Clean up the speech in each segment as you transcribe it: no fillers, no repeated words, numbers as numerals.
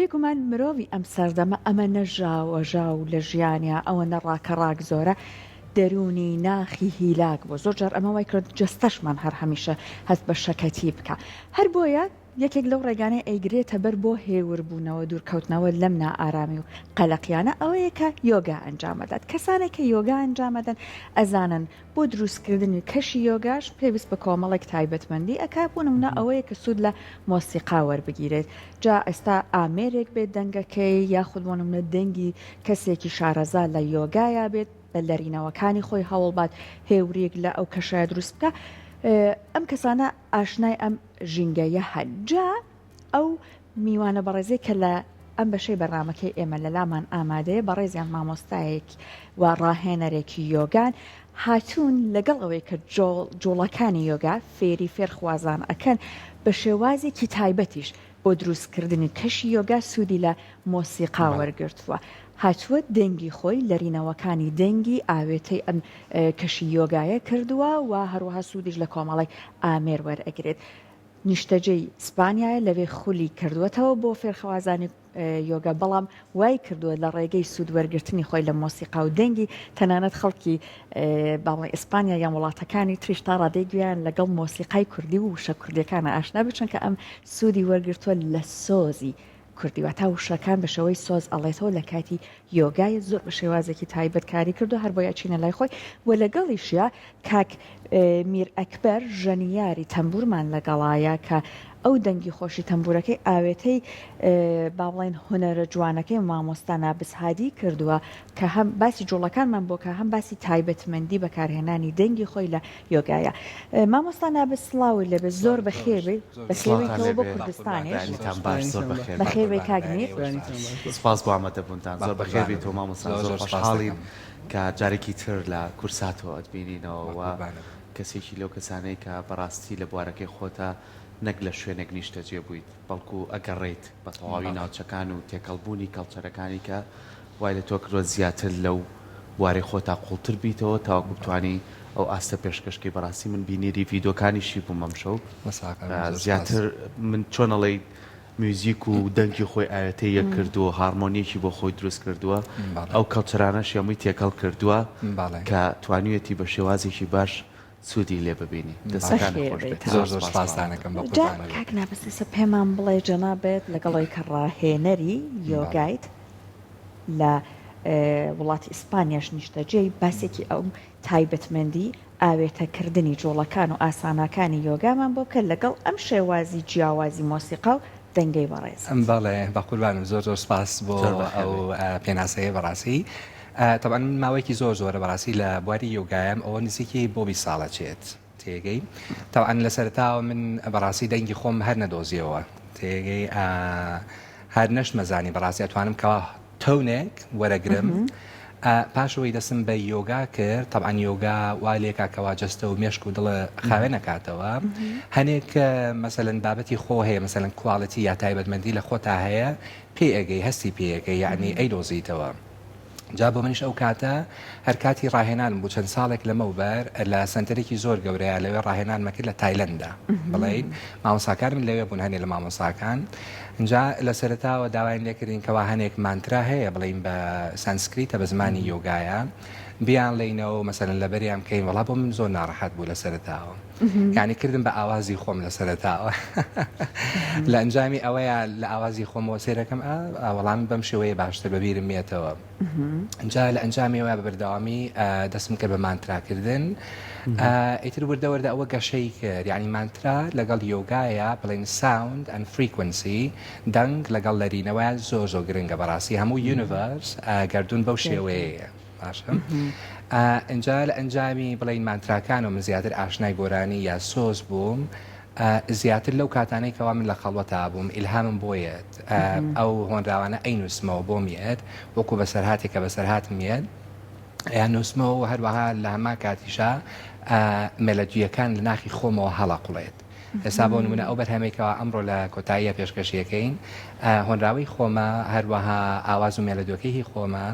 بێگومان مرۆڤی ئەم سەردەمە ئەمە نەژاوەژاو لە ژیانیا ئەوە نەڕاکەڕاک زۆرە دەرونی ناخی هیلاک بۆ زۆر جار ئەمە وای کرد جستەشمان هەر هەمیشە هەست بە شەکەتی بکە هەر بۆیە یەکێک لەو ڕێگانەی ئەیگرێتە بەر بۆ هێوربوونەوە دوورکەوتنەوە لەم نائارامی و قەلەقیانە ئەوەیە کە یۆگا ئەنجامەدات کەسانێک کە یۆگا ئەنجامەدەن ئەزانن بۆ دروستکردنی کەشی یۆگاش پێویست بە کۆمەڵێک تایبەتمەندی ئەکا بوونمە ئەوەیە کە سوود لە مۆسیقا وەربگیرێت جا ئێستا ئامێرێک بێت دەنگەکەی یاخود بۆنمە دەنگی کەسێکی شارەزا لە یۆگایە بێت بە لەرینەوەکانی خۆی هەوڵبات هێوریەک لە ئەو کەشایە دروست بکە ئەم کەسانە ئاشنای ئەم ژینگەیە هەجا ئەو میوانە بەڕێزەی کە لە ئەم بەشەی بەڕامەکەی ئێمە لە لامان ئامادەیە بەڕێزیان مامۆستایەک و ڕاهێنەرێکی یۆگان هاتوون لەگەڵ ئەوەی کە جۆڵەکانی یۆگا فێری فێرخوازان ئەکەن بە شێوازێکی تایبەتیش بۆ دروستکردنی کەشی یۆگا سوودی لە مۆسیقا وەرگرتووە هاتووە دەنگی خۆی لەرینەوەکانی دەنگی ئاوێتەی ئەم کەشی یۆگایە کردووە و هەروەها سوودیش لە کۆمەڵی ئامێر وەرئەگرێت نیشتەجەی ئیسپانیایە لەوێ خولی کردووەتەوە بۆ فێرخوازانی یۆگا بەڵام وای کردووە لە ڕێگەی سوود وەرگرتنی خۆی لە مۆسیقا و دەنگی تەنانەت خەڵکی باڵی ئیسپانیا یان وڵاتەکانی تریش تا ڕادێگویان لەگەڵ مۆسیقای کوردی و وشە کوردیەکانە ئاشنا بچن کە ئەم سوودی وەرگرتووە لە سۆزی کوردیوە تا وشەکان بە شێوەی سۆز ئەڵێتەوە لە کاتی یۆگای زۆر بە شێوازێکی تایبەت کاری کردو هەر بۆ یاچینە لای خۆی و لەگەڵیشە کاک میر ئەکبەر ژەنیاری تەمبورمان لەگەڵایە کە ئەو دەنگی خۆشی تەمبورەکەی ئاوێتەی باڵێن هونەرە جوانەکەی مامۆستا نابسهادی کردووە کە هەم باسی جوڵەکانمان بۆ کە هەم باسی تایبەتمەندی بەکارهێنانی دەنگی خۆی لە یۆگایە مامۆستا نابسڵاوی لەبێ زۆر بەخێوی بەخێویتەوە بۆ کوردستانیش بەخێوی کاگنیر سپاس بۆ ئامادەبوونتان زۆر بەخێوی تۆ مامۆستا زۆر خۆشحاڵین کە جارێکی تر لە کورساتەوە ئەتبینینەوە کەسێکی لەو کەسانەی کە بەڕاستی لە بوارەکەی خۆتە نەک لە شوێنێک نیشتەجێ بوویت بەڵکو ئەگەڕێیت بە تەواوی ناوچەکان و تێکەڵبوونی کەڵچەرەکانی کە وای لە تۆ کردوە زیاتر لەو بوارەی خۆتا قوڵتر بیتەوە تاوەکو بتوانی ئەو ئاستە پێشکەشکەی بەڕاستی من بینیری ڤیدۆکانیشی بووم ئەم شەو زیاتر من چۆنەڵێ میوزیک و دەنگی خۆی ئاەتەی یەک کردووە هارمۆنیەکی بۆ خۆی دروست کردووە ئەو کەڵچەرانەش هەمووی تێکەڵ کردووە کە توانیوێتی بە شێوازێکی باش سوودی لێ ببینی دەستەکان خۆش بێت زۆر زۆر سپاسدانەکەم بە کاک نابەستە پێمان بڵێ جەنابێت لەگەڵەوەی کە ڕاهێنەری یۆگایت لە وڵاتی ئیسپانیاش نیشتەجێی باسێکی ئەو تایبەتمەندی ئاوێتەکردنی جۆڵەکان و ئاسانەکانی یۆگامان بۆ کە لەگەڵ ئەم شێوازی جیاوازی مۆسیقا و دەنگەی بەڕێز بەڵێ بە قوربانم زۆر زۆر سپاس بۆ ئەو پێناسەیە بەڕاستی طبعا من ماوەیەکی زۆر زۆرە بەڕاستی لە بواری یۆگایم ئەوە نزیکی بۆ 20 ساڵە چێت تێگەی طبعا لە سەرتاوە من بەڕاستی دەنگی خۆم هەر نەدۆزیەوە تێگەی هەر نەشمەزانی بەڕاستی ئەتوانم کەوا تۆنێک وەرەگرم پاشەوەی دەسم بە یۆگا کرد طبعا یۆگا وای لێکا کەوا جەستە و مێشک و دڵە خاوێ نەکاتەوە هەنێک مەسەلەن بابەتی خۆ هەیە مەسەلەن کواڵەتی یا تایبەتمەندی لە خۆتا هەیە پێ ئەگەی هەستی پێەکەی یعنی ئەیدۆزیتەوە جا بۆ منیش ئەو کاتە هەر کاتی ڕاهێنانم بوو چەند ساڵێک لەمەوبەر لە سنتەرێکی زۆر گەورەیە لەوێ ڕاهێنانمە کرد لە تایلەندا بڵێن مامۆساکانم لەوێ بوون هەنێ لە مامۆساکان اینجا لە سەرتاوە داوای لێکردین کەوا هەنێک مانترا هەیە بڵین بە سانسکریتە بە زمانی یۆگایە بیان لێنەوە مەسەلەن لە بەریان کەین وڵا بۆ من زۆر ناڕەحەت بوو لە سەرتاوە یعنی کردم بە ئاوازی خۆم لە سەرتاوە لە ئەنجامی ئەوەیە لە ئاوازی خۆمەوە سێرەکەم وەڵام بەم شێوەیە باشتر بەبیرم مێتەوە اینجا لە ئەنجامیەوە بە بەردەوامی دەستم کرد بە مانتراکردن ئیتر وردەوەردە ئەوە گەشەی کرد یعنی مانترا لەگەڵ یۆگایە بڵین ساوند ئەند فریکونسی دەنگ لەگەڵ لەرینەوە زۆر زۆر گرنگە بەڕاستی هەموو یونیڤەرس گردون بەو شێوەیە باشم اینجا لە ئەنجامی بڵین مانتراکان و من زیاتر ئاشنای گۆرانی یا سۆز بووم زیاتر لەو کاتانەی کەوا من لە خەڵوەتا بووم ئیلهامم بۆیەت ئەو هۆنراوانە ئەینووسمەوە بۆ میێت وەکو بەسەرهاتێکە بەسەرهات میێت یان نووسمەوە هەروەها لە هەما کاتیشە مێلەدیەکان لە ناخی خۆمەوە هەڵەقوڵێت ئێستا بۆ نمونە ئەو بەرهەمێکەوە ئەمڕۆ لە کۆتاییە پێشکەشیەکەین هۆنراوی خۆمە هەروەها ئاواز و مێلۆدیۆکەی خۆمە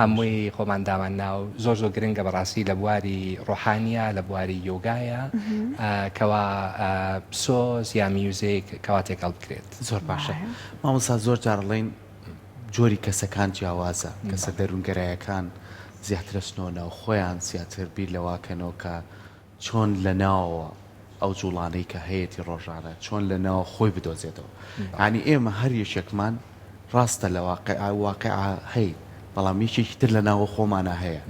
هەمووی خۆمان دامان ناو زۆر گرنگە بەڕاستی لە بواری ڕۆحانیە لە بواری یۆگایە کەوا سۆز یا میوزیک کەوا تێکەڵ بکرێت زۆر باشە مامۆستا زۆر جارڵین جۆری کەسەکان جیاوازە کەسە دەروونگەرایەکان زیاترە سنۆنەوە خۆیان زیاتر بیر لەواکەنەوە کە چۆن لە ناوە ئەو جوڵانەی کە هەیەی ڕۆژانە چۆن لە ناوە خۆی بدۆزێتەوە ینی ئێمە هەر یەکێکمان ڕاستە لە واقع هەی بەڵام یەکێکی تر لە ناوە خۆمانە هەیە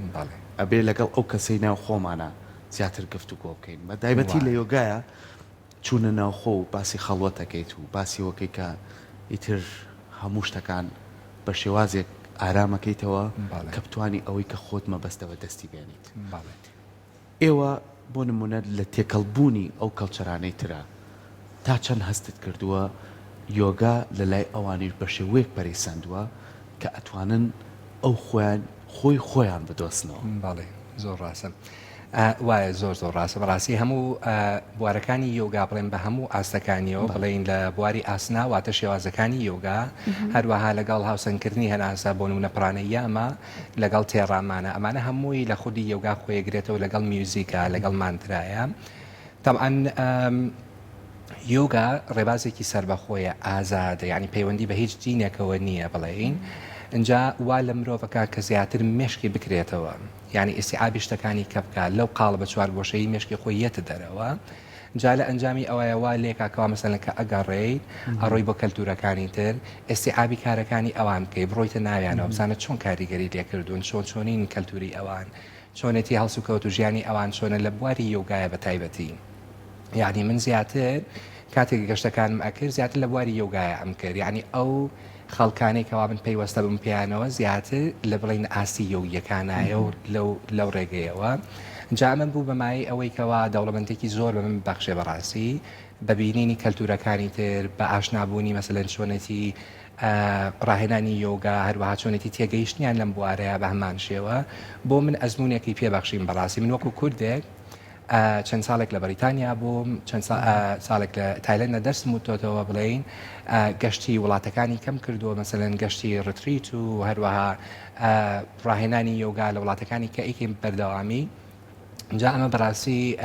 ئەبێ لەگەڵ ئەو کەسەی ناو خۆمانە زیاتر گفتوگۆ بکەین بە تایبەتی لە یۆگایە چوونە ناو خۆ و باسی خەڵوەتەکەیت و باسی وەکەی کە ئیتر هەموو شتەکان بە شێوازێک ئارامەکەیتەوە کە بتوانی ئەوەی کە خۆت مەبەستەوە دەستی بێنیت ئێوە بۆ نمونە لە تێکەڵبوونی ئەو کەڵچەرانەی ترە تا چەند هەستت کردووە یۆگا لە لای ئەوانیش بە شێوەیەک پەرەیساندووە کە ئەتوانن ئەو خۆیان بدۆستنەوە باڵێ زۆر ڕاستە وایە زۆر ڕاستە بەڕاستی هەموو بوارەکانی یۆگا بڵێن بە هەموو ئاستەکانیەوە بڵێن لە بواری ئاسنا واتە شێوازەکانی یۆگا هەروەها لەگەڵ هاوسەنگکردنی هەناسا بۆ نمونە پرانەیامە لەگەڵ تێڕامانە ئەمانە هەمووی لە خودی یۆگا خۆیەگرێتەوە لەگەڵ میوزیکە لەگەڵ مانترایە طبعاً یۆگا ڕێبازێکی سربەخۆیە ئازادە یعنی پەیوەندی بە هیچ دینێکەوە نییە بڵێین اینجا وا لە مرۆڤەکە کە زیاتر مێشکی بکرێتەوە یعنی ئیسیعابی شتەکانی کە بکات لەو قاڵە بە چوار گۆشەی مێشکی خۆی یەتە دەرەوە جا لە ئەنجامی ئەوەیە وا لێکاکەوە مەسەلەن کە ئەگەڕێیت ئەڕۆی بۆ کەلتورەکانی تر ئیسیعابی کارەکانی ئەوان بکەی بڕۆیتە ناویانەوە بزانە چۆن کاریگەری لێکردوون چۆنین کەلتوری ئەوان چۆنێتی هەڵسو کەوت و ژیانی ئەوان چۆنە لە بواری یۆگایە بە تایبەتی یعنی من زیاتر کاتێک گەشتەکانم ئەکرد زیاتر لە بواری یۆگایە ئەم کرد یعنی ئەو خەڵکانەی کەوا من پەیوەستە بم پیانەوە زیاتر لە بڵین ئاسی یۆگیەکانایە و لەو ڕێگەیەوە جا من بوو بەمای ئەوەی کەوا دەوڵەمەندێکی زۆر بە من بەخشێ بەڕاستی بەبینینی کەلتورەکانی تر بە ئاشنابوونی مەسەلەن چۆنێتی ڕاهێنانی یۆگا هەروەها چۆنێتی تێگەیشتیان لەم بوارەیە بە هەمان شێوە بۆ من ئەزمونێکی پێبەخشیم بەڕاستی من وەکو کوردێک چەند ساڵێک لە بەریتانیا بووم چەند ساڵێک لە تایلەندە دەرسم و تۆتەوە بڵین گەشتی وڵاتەکانی کەم کردووە مەسەلەن گەشتی ڕتریت و هەروەها ڕاهێنانی یۆگا لە وڵاتەکانی کە ئیکیم بەردەوامی جا ئەمە بەڕاستی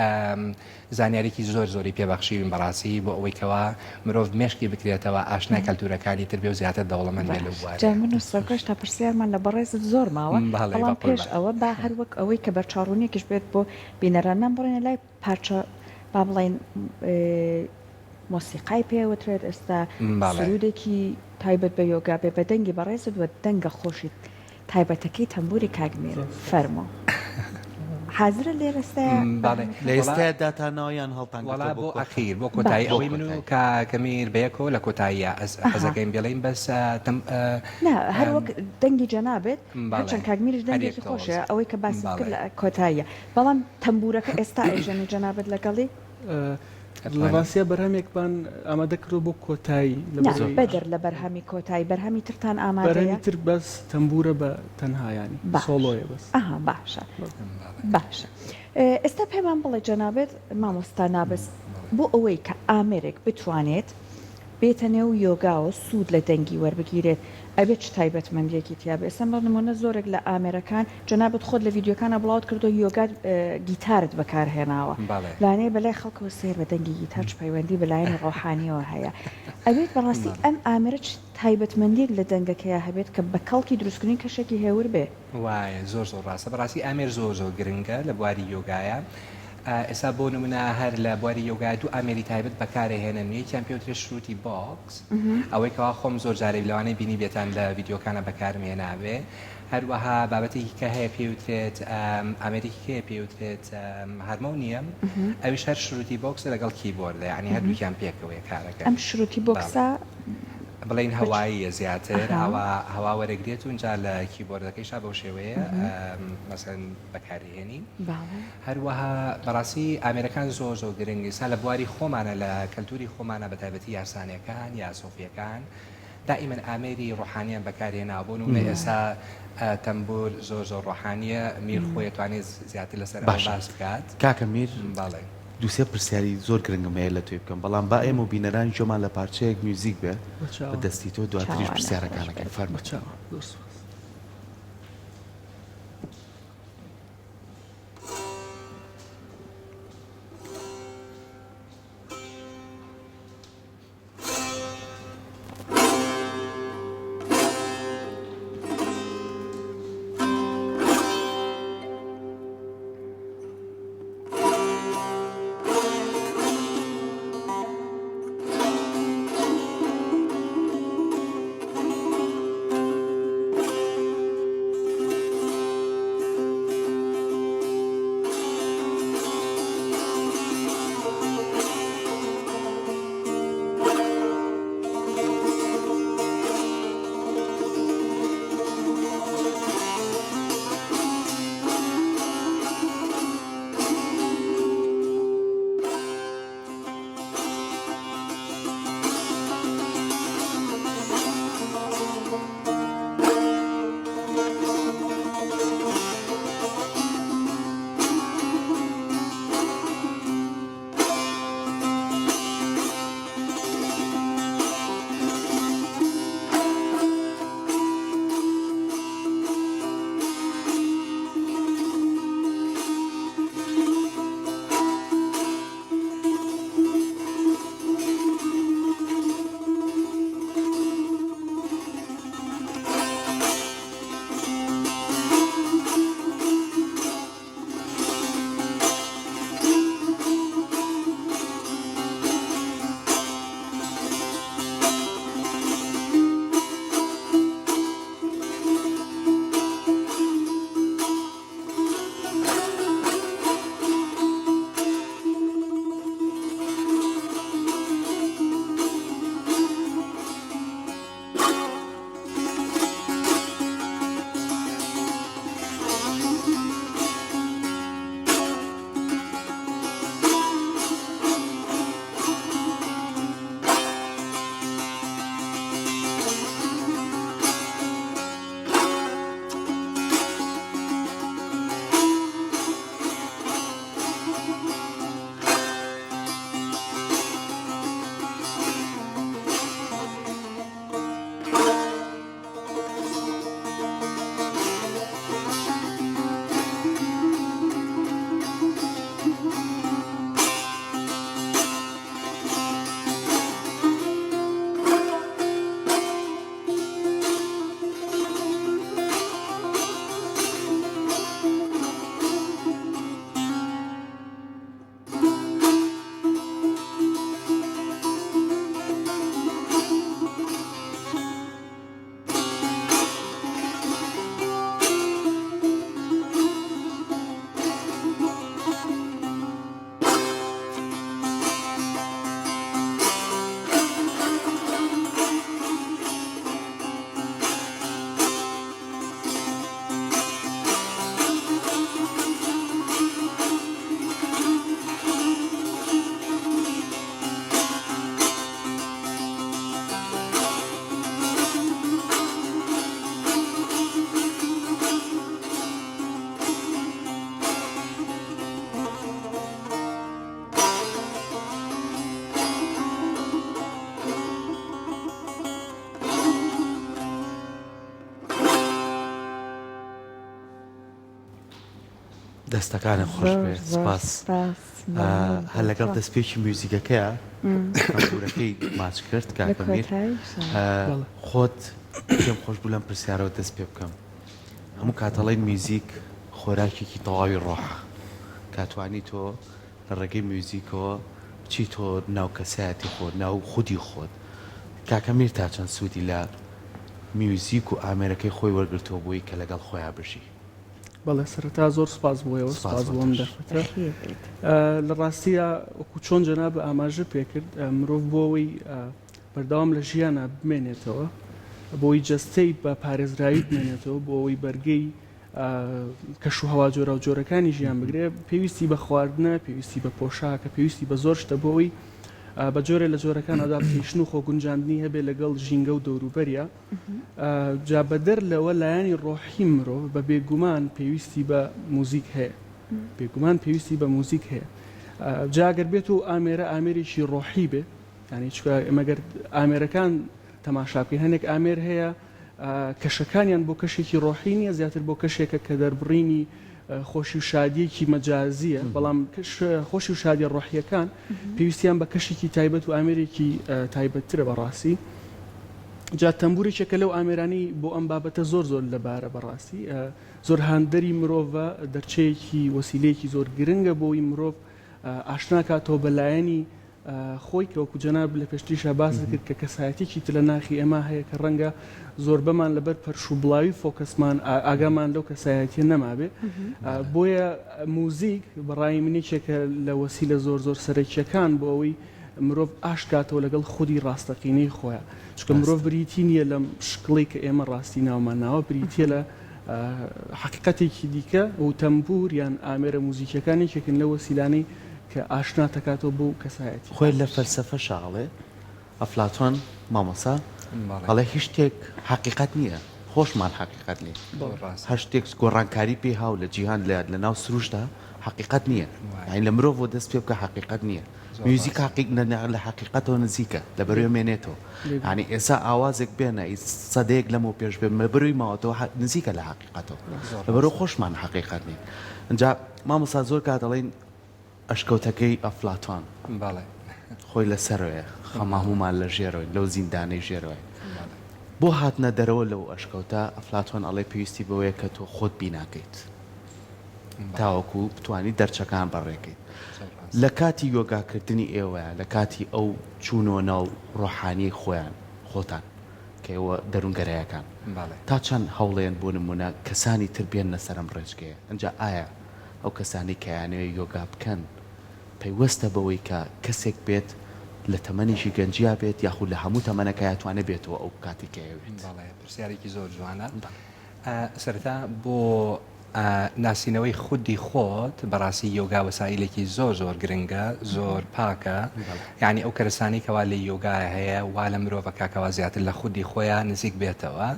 زانیارێکی زۆری پێبەخشیوین بەڕاستی بۆ ئەوەی کەوا مرۆڤ مێشکی بکرێتەوە ئاشنای کەلتورەکانی تر بێ و زیاتر دەوڵەمەند بێ لە بوارە من سەرکەش تا پرسیارمان لە بەڕێزت زۆر ماوە بەڵام پێش ئەوە با هەروەک ئەوەی کە بەرچاڕوونیەکیش بێت بۆ بینەرانان بڕێنە لای پارچە با بڵێن مۆسیقای پێوترێت ئێستا سرودێکی تایبەت بە یۆگا بێ بە دەنگی بەڕێزت وە دەنگە خۆشی تایبەتەکەی تەمبوری کاگمێر فەرمۆ حاضرە لێرەستەیە لە ئێستایا داتانەوەیان هەڵتان وڵا بۆ ئەخیر بۆ کۆتایی ئەوەی من و کاگەمیر بەیەکەوە لە کۆتاییە حەزەکەین بێڵین بەس هەروەک دەنگی جەنابێت هەرچەند کاگمیرش دەنگێکی خۆشە ئەوەی کە باسی کرد لە کۆتاییە بەڵام تەمبورەکە ئێستا ئەژەنی جەنابێت لەگەڵی لە ڕاستیە بەرهەمێکمان ئامادە کردو بۆ کۆتایی بەدر لە بەرهەمی کۆتایی بەرهەمی ترتان ئامادەیە تر بەس تەمبورە بە تەنهایانی سۆڵۆیە بەس باشە باشە ئێستا پێمان بڵێ جەنابێت مامۆستا نابەست بۆ ئەوەی کە ئامێرێک بتوانێت بێتە نێو یۆگاوە سوود لە دەنگی وەربگیرێت ئەبێت چ تایبەتمەندیەکی تیاابێ ئێستا بە نمونە زۆرێک لە ئامێرەکان جەنابەت خۆت لە ڤیددیوکانە بڵاوت کردو یۆگا گیتارت بەکارهێناوە لانەیە بەلای خەڵکەوە سێر بە دەنگی گیتار پەیوەندی بەلایەنی ڕۆحانیەوە هەیە ئەبێت بەڕاستی ئەم ئامێرە تایبەتمەندیەک لە دەنگەکەیە هەبێت کە بە کەڵکی دروستکردنی کەشێکی هێور بێ وایە زۆر ڕاستە بەڕاستی ئامێر زۆر گرنگە لە بواری یۆگایە ئێستا بۆ نمونە هەر لە بواری یۆگا دوو ئامێری تایبەت بەکارهێنن یەکیان پێوترێت شروتی بۆکس ئەوەی کەوا خۆم زۆر جارێک لەوانەی بینی بێتان لە ڤیددیۆکانە بەکارمێناوێ هەروەها بابەتێکی کە هەیە پێوترێت ئامریکیەیە پێوترێت هەرمۆنیەم ئەویش هەر شروتی بۆکس لەگەڵ کیبۆردە یعنی هەردووکیان پێکەوەیە کارەکە ئەم شروتی بۆکسە بڵین هەواییە زیاتر هەوا وەرەگرێت و اینجا لە کیبۆردەکەیشا بەو شێوەیە مەسەن بەکارهێنی هەروەها بەڕاستی ئامێرەکان زۆر گرنگی سا لە بواری خۆمانە لە کەلتوری خۆمانە بە تایبەتی یاسانیەکان یا سۆفیەکان دائیمەن ئامێری ڕۆحانیان بەکارهێنا بۆ نمونە ئێستا تەمبور زۆر ڕۆحانیە میر خۆی توانێت زیاتر لەسەر باس بکات کاکە میر باڵێ دووسێ پرسیاری زۆر گرنگم هەیە لە توێ بکەم بەڵام با ئێمە و بینەران جۆمان لە پارچەیەک میوزیک بێ بە دەستی تۆ دواتریش پرسیارەکانەکەی فەرمە. دەستەکانە خۆش بێت سپاس هەر لەگەڵ دەستپێکی میوزیکەکەیە ڕێکەکەی ماچ کرد کاکەمیر خۆت پێم خۆش بوو لەم پرسیارەوە دەست پێ بکەم هەموو کاتەڵی میوزیک خۆراکێکی تەواوی ڕۆح کاتوانی تۆ لە ڕێگەی میوزیکەوە بچی تۆ ناو کەسایەتی خۆت ناو خودی خۆت کاکەمیر تا چەند سوودی لە میوزیک و ئامێرەکەی خۆی وەرگرتەوە بووی کە لەگەڵ خۆیان بژی بەڵێ سەرەتا زۆر سپاس بۆیەوە سپاس بۆم دەخوێتە لە ڕاستیە وەکو چۆن جەناب ئاماژە پێکرد مرۆڤ بۆەوەی بەردەوام لە ژیانە بمێنێتەوە بۆی جەستەی بە پارێزراوی بمێنێتەوە بۆ ئەوەی بەرگەی کەش و هەوا جۆرە و جۆرەکانی ژیان بگرێ پێویستی بە خواردنە پێویستی بە پۆشاکە پێویستی بە زۆر شتە بۆەوەی بە جۆرە لە جۆرەکانەدا پێشن و خۆگونجاندنی هەبێ لەگەڵ ژینگە و دەوروبەریە جا بەدەر لەوە لایانی ڕۆحی مرۆڤ بە بێگومان پێویستی بە موزیک هەیە بێگومان پێویستی بە موزیک هەیە جاگەر بێت و ئامێرە ئامێرێکی ڕۆحی بێ ینی مەگەر ئامێرەکان تەماشاکەی هەندێک ئامێر هەیە کەشەکانیان بۆ کەشێکی ڕۆحی نیە زیاتر بۆ کەشێکە کە دەربڕینی خۆشی و شادیەکی مەجازیە بەڵام خۆشی و شادی ڕۆحیەکان پێویستیان بە کەشێکی تایبەت و ئامێرێکی تایبەتترە بەڕاستی جا تەمبورێکێکە لەو ئامێرانی بۆ ئەم بابەتە زۆر لەبارە بەڕاستی زۆر هاندەری مرۆڤە دەرچەیەکی وەسیلەیەکی زۆر گرنگە بۆی مرۆڤ ئاشناکاتەوە بەلایەنی خۆی کە وەکو جەناب لە پێشتریشە باس کرد کە کەسایەتێکی تر لە ناخی ئێمە هەیە کە ڕەنگە زۆر بەمان لەبەر پەرش و بڵاوی فۆکەسمان ئاگامان لەو کەسایەتیە نەمابێ بۆیە موزیک بەڕای منێکێکە لە وەسیلە زۆر سەرەکیەکان بۆ ئەوەی مرۆڤ ئاشکاتەوە لەگەڵ خودی ڕاستەقینەی خۆیان چکە مرۆڤ بریتی نییە لەم شکڵی کە ئێمە ڕاستی ناومان ناوە بریتە لە حقیقەتێکی دیکە و تەمبور یان ئامێرە موزیکەکانێکێکن لە وەسیلانەی کە ئاشنا تەکاتەوە بۆ کەسایەتی خۆی لە فەلسەفە شاڵێ ئەفلاتۆن مامۆسا هەڵێ هیچ شتێک حقیقت نییە خۆشمان حقیقت نیە هەر شتێک گۆڕانکاری پێی هاو لە جیهان لە ناو سروشدا حقیقت نییە یعنی لە مرۆڤ دەست پێ بکە حقیقت نییە میوزیک لە حقیقەتەوە نزیکە لە بەروێ مێنێتەوە ینی ئێستا ئاوازێک بێنە سەدەیەک لەمە پێش بێ بەروی ماوەتەوە نزیکە لە حقیقەتەوە لە بەرەو خۆشمان حقیقت نیە ئەجا مامۆستا زۆر کات دەڵێن ئەشکەوتەکەی ئەفلاتۆن خۆی لەسەرەوەیە خەماهومان لە ژێرەوەی لەو زیندانەی ژێرەوەی بۆ هاتنە دەرەوە لەو ئەشکەوتە ئەفلاتۆن ئەڵێ پێویستی بەوەیە کە تۆ خۆت بیناکەیت تاوەکو بتوانی دەرچەکان بەڕێکەیت لە کاتی یۆگاکردنی ئێوەیە لە کاتی ئەو چوونەوە ناو ڕۆحانی خۆیان خۆتان کە ئێوە دەروونگەرایەکان تا چەند هەوڵێن بۆ نمونە کەسانی تر بێن لەسەرم ڕێژگەیە ئەنجا ئایا ئەو کەسانی کەیانەوێ یۆگا بکەن پەیوەستە بەوەی کە کەسێک بێت لە تەمەنیشی گەنجیا بێت یاخود لە هەموو تەمەنەکە یاتوانە بێتەوە ئەو کاتی کەوێت پرسیارێکی زۆر جوانە سەرەتا بۆ ناسینەوەی خودی خۆت بەڕاستی یۆگا وەسایلێکی زۆر گرنگە زۆر پاکە یعنی ئەو کەرسانی کەوا لە یۆگای هەیە وا لە مرۆڤەکە کەوا زیاتر لە خودی خۆیان نزیک بێتەوە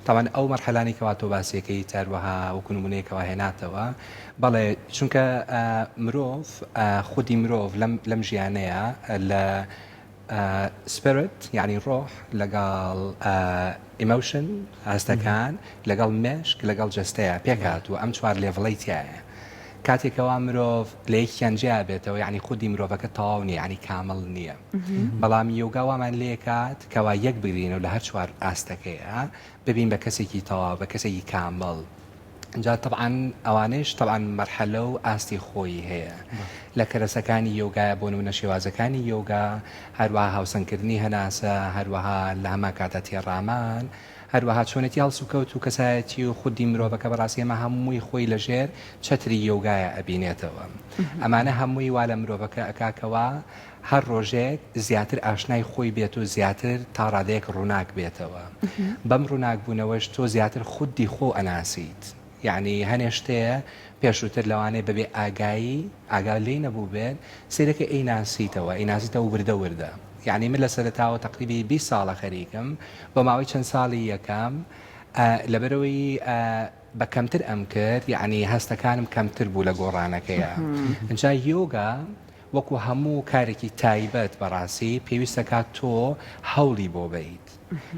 تاوان ئەو مەرحەلانی کەوا تۆ باسیەکەی تاروەها وەکو نمونەیەکەوە هێناتەوە بەڵێ چونکە مرۆڤ خودی مرۆڤ لەم ژیانەیە لە سپیرت یعنی ڕۆح لەگەڵ ئیمۆشن ئاستەکان لەگەڵ مێشک لەگەڵ جەستەیە پێکات و ئەم چوار لێڤڵی تایە کاتێکەوە مرۆڤ لە یەکیان جیا بێتەوە یعنی خودی مرۆڤەکە تەواو نیە یعنی کامل نییە بەڵام یۆگاوامان لێکات کەوا یەک بگرین و لە هەر چوار ئاستەکەیە ببین بە کەسێکی تەواو بە کەسێکی کامل جا طبعا ئەوانش طبعا مەرحەلە و ئاستی خۆی هەیە لە کەرەسەکانی یۆگایە بۆ نمونە شێوازەکانی یۆگا هەروەها هاوسەنگکردنی هەناسە هەروەها لە هەما کاتە تێڕامان هەروەها چۆنێتی هەڵسوکەوت و کەسایەتی و خودی مرۆڤەکە بەڕاستی ئەمە هەمووی خۆی لەژێر چەتری یۆگایە ئەبینێتەوە ئەمانە هەمووی وا لە مرۆڤەکە ئەکاکەوە هەر ڕۆژێک زیاتر ئاشنای خۆی بێت و زیاتر تا ڕادەیەک ڕووناک بێتەوە بەم ڕووناک بوونەوەش تۆ زیاتر خودی خۆ ئەناسیت یعنی هەنێشتەیە پێشووتر لەوانەیە بەبێ ئاگا لێی نەبوو بێت سیرەکە ئەیناسیتەوە وردە یعنی من لە سەرەتاوە تقریبی 20 ساڵە خەریکم بە ماوەی چەند ساڵی یەکەم لەبەرەوەی بە کەمتر ئەم کرد یعنی هەستەکانم کەمتر بوو لە گۆڕانەکەیە ئەجا یۆگا وەکو هەموو کارێکی تایبەت بەڕاستی پێویستەکات تۆ هەوڵی بۆ بیت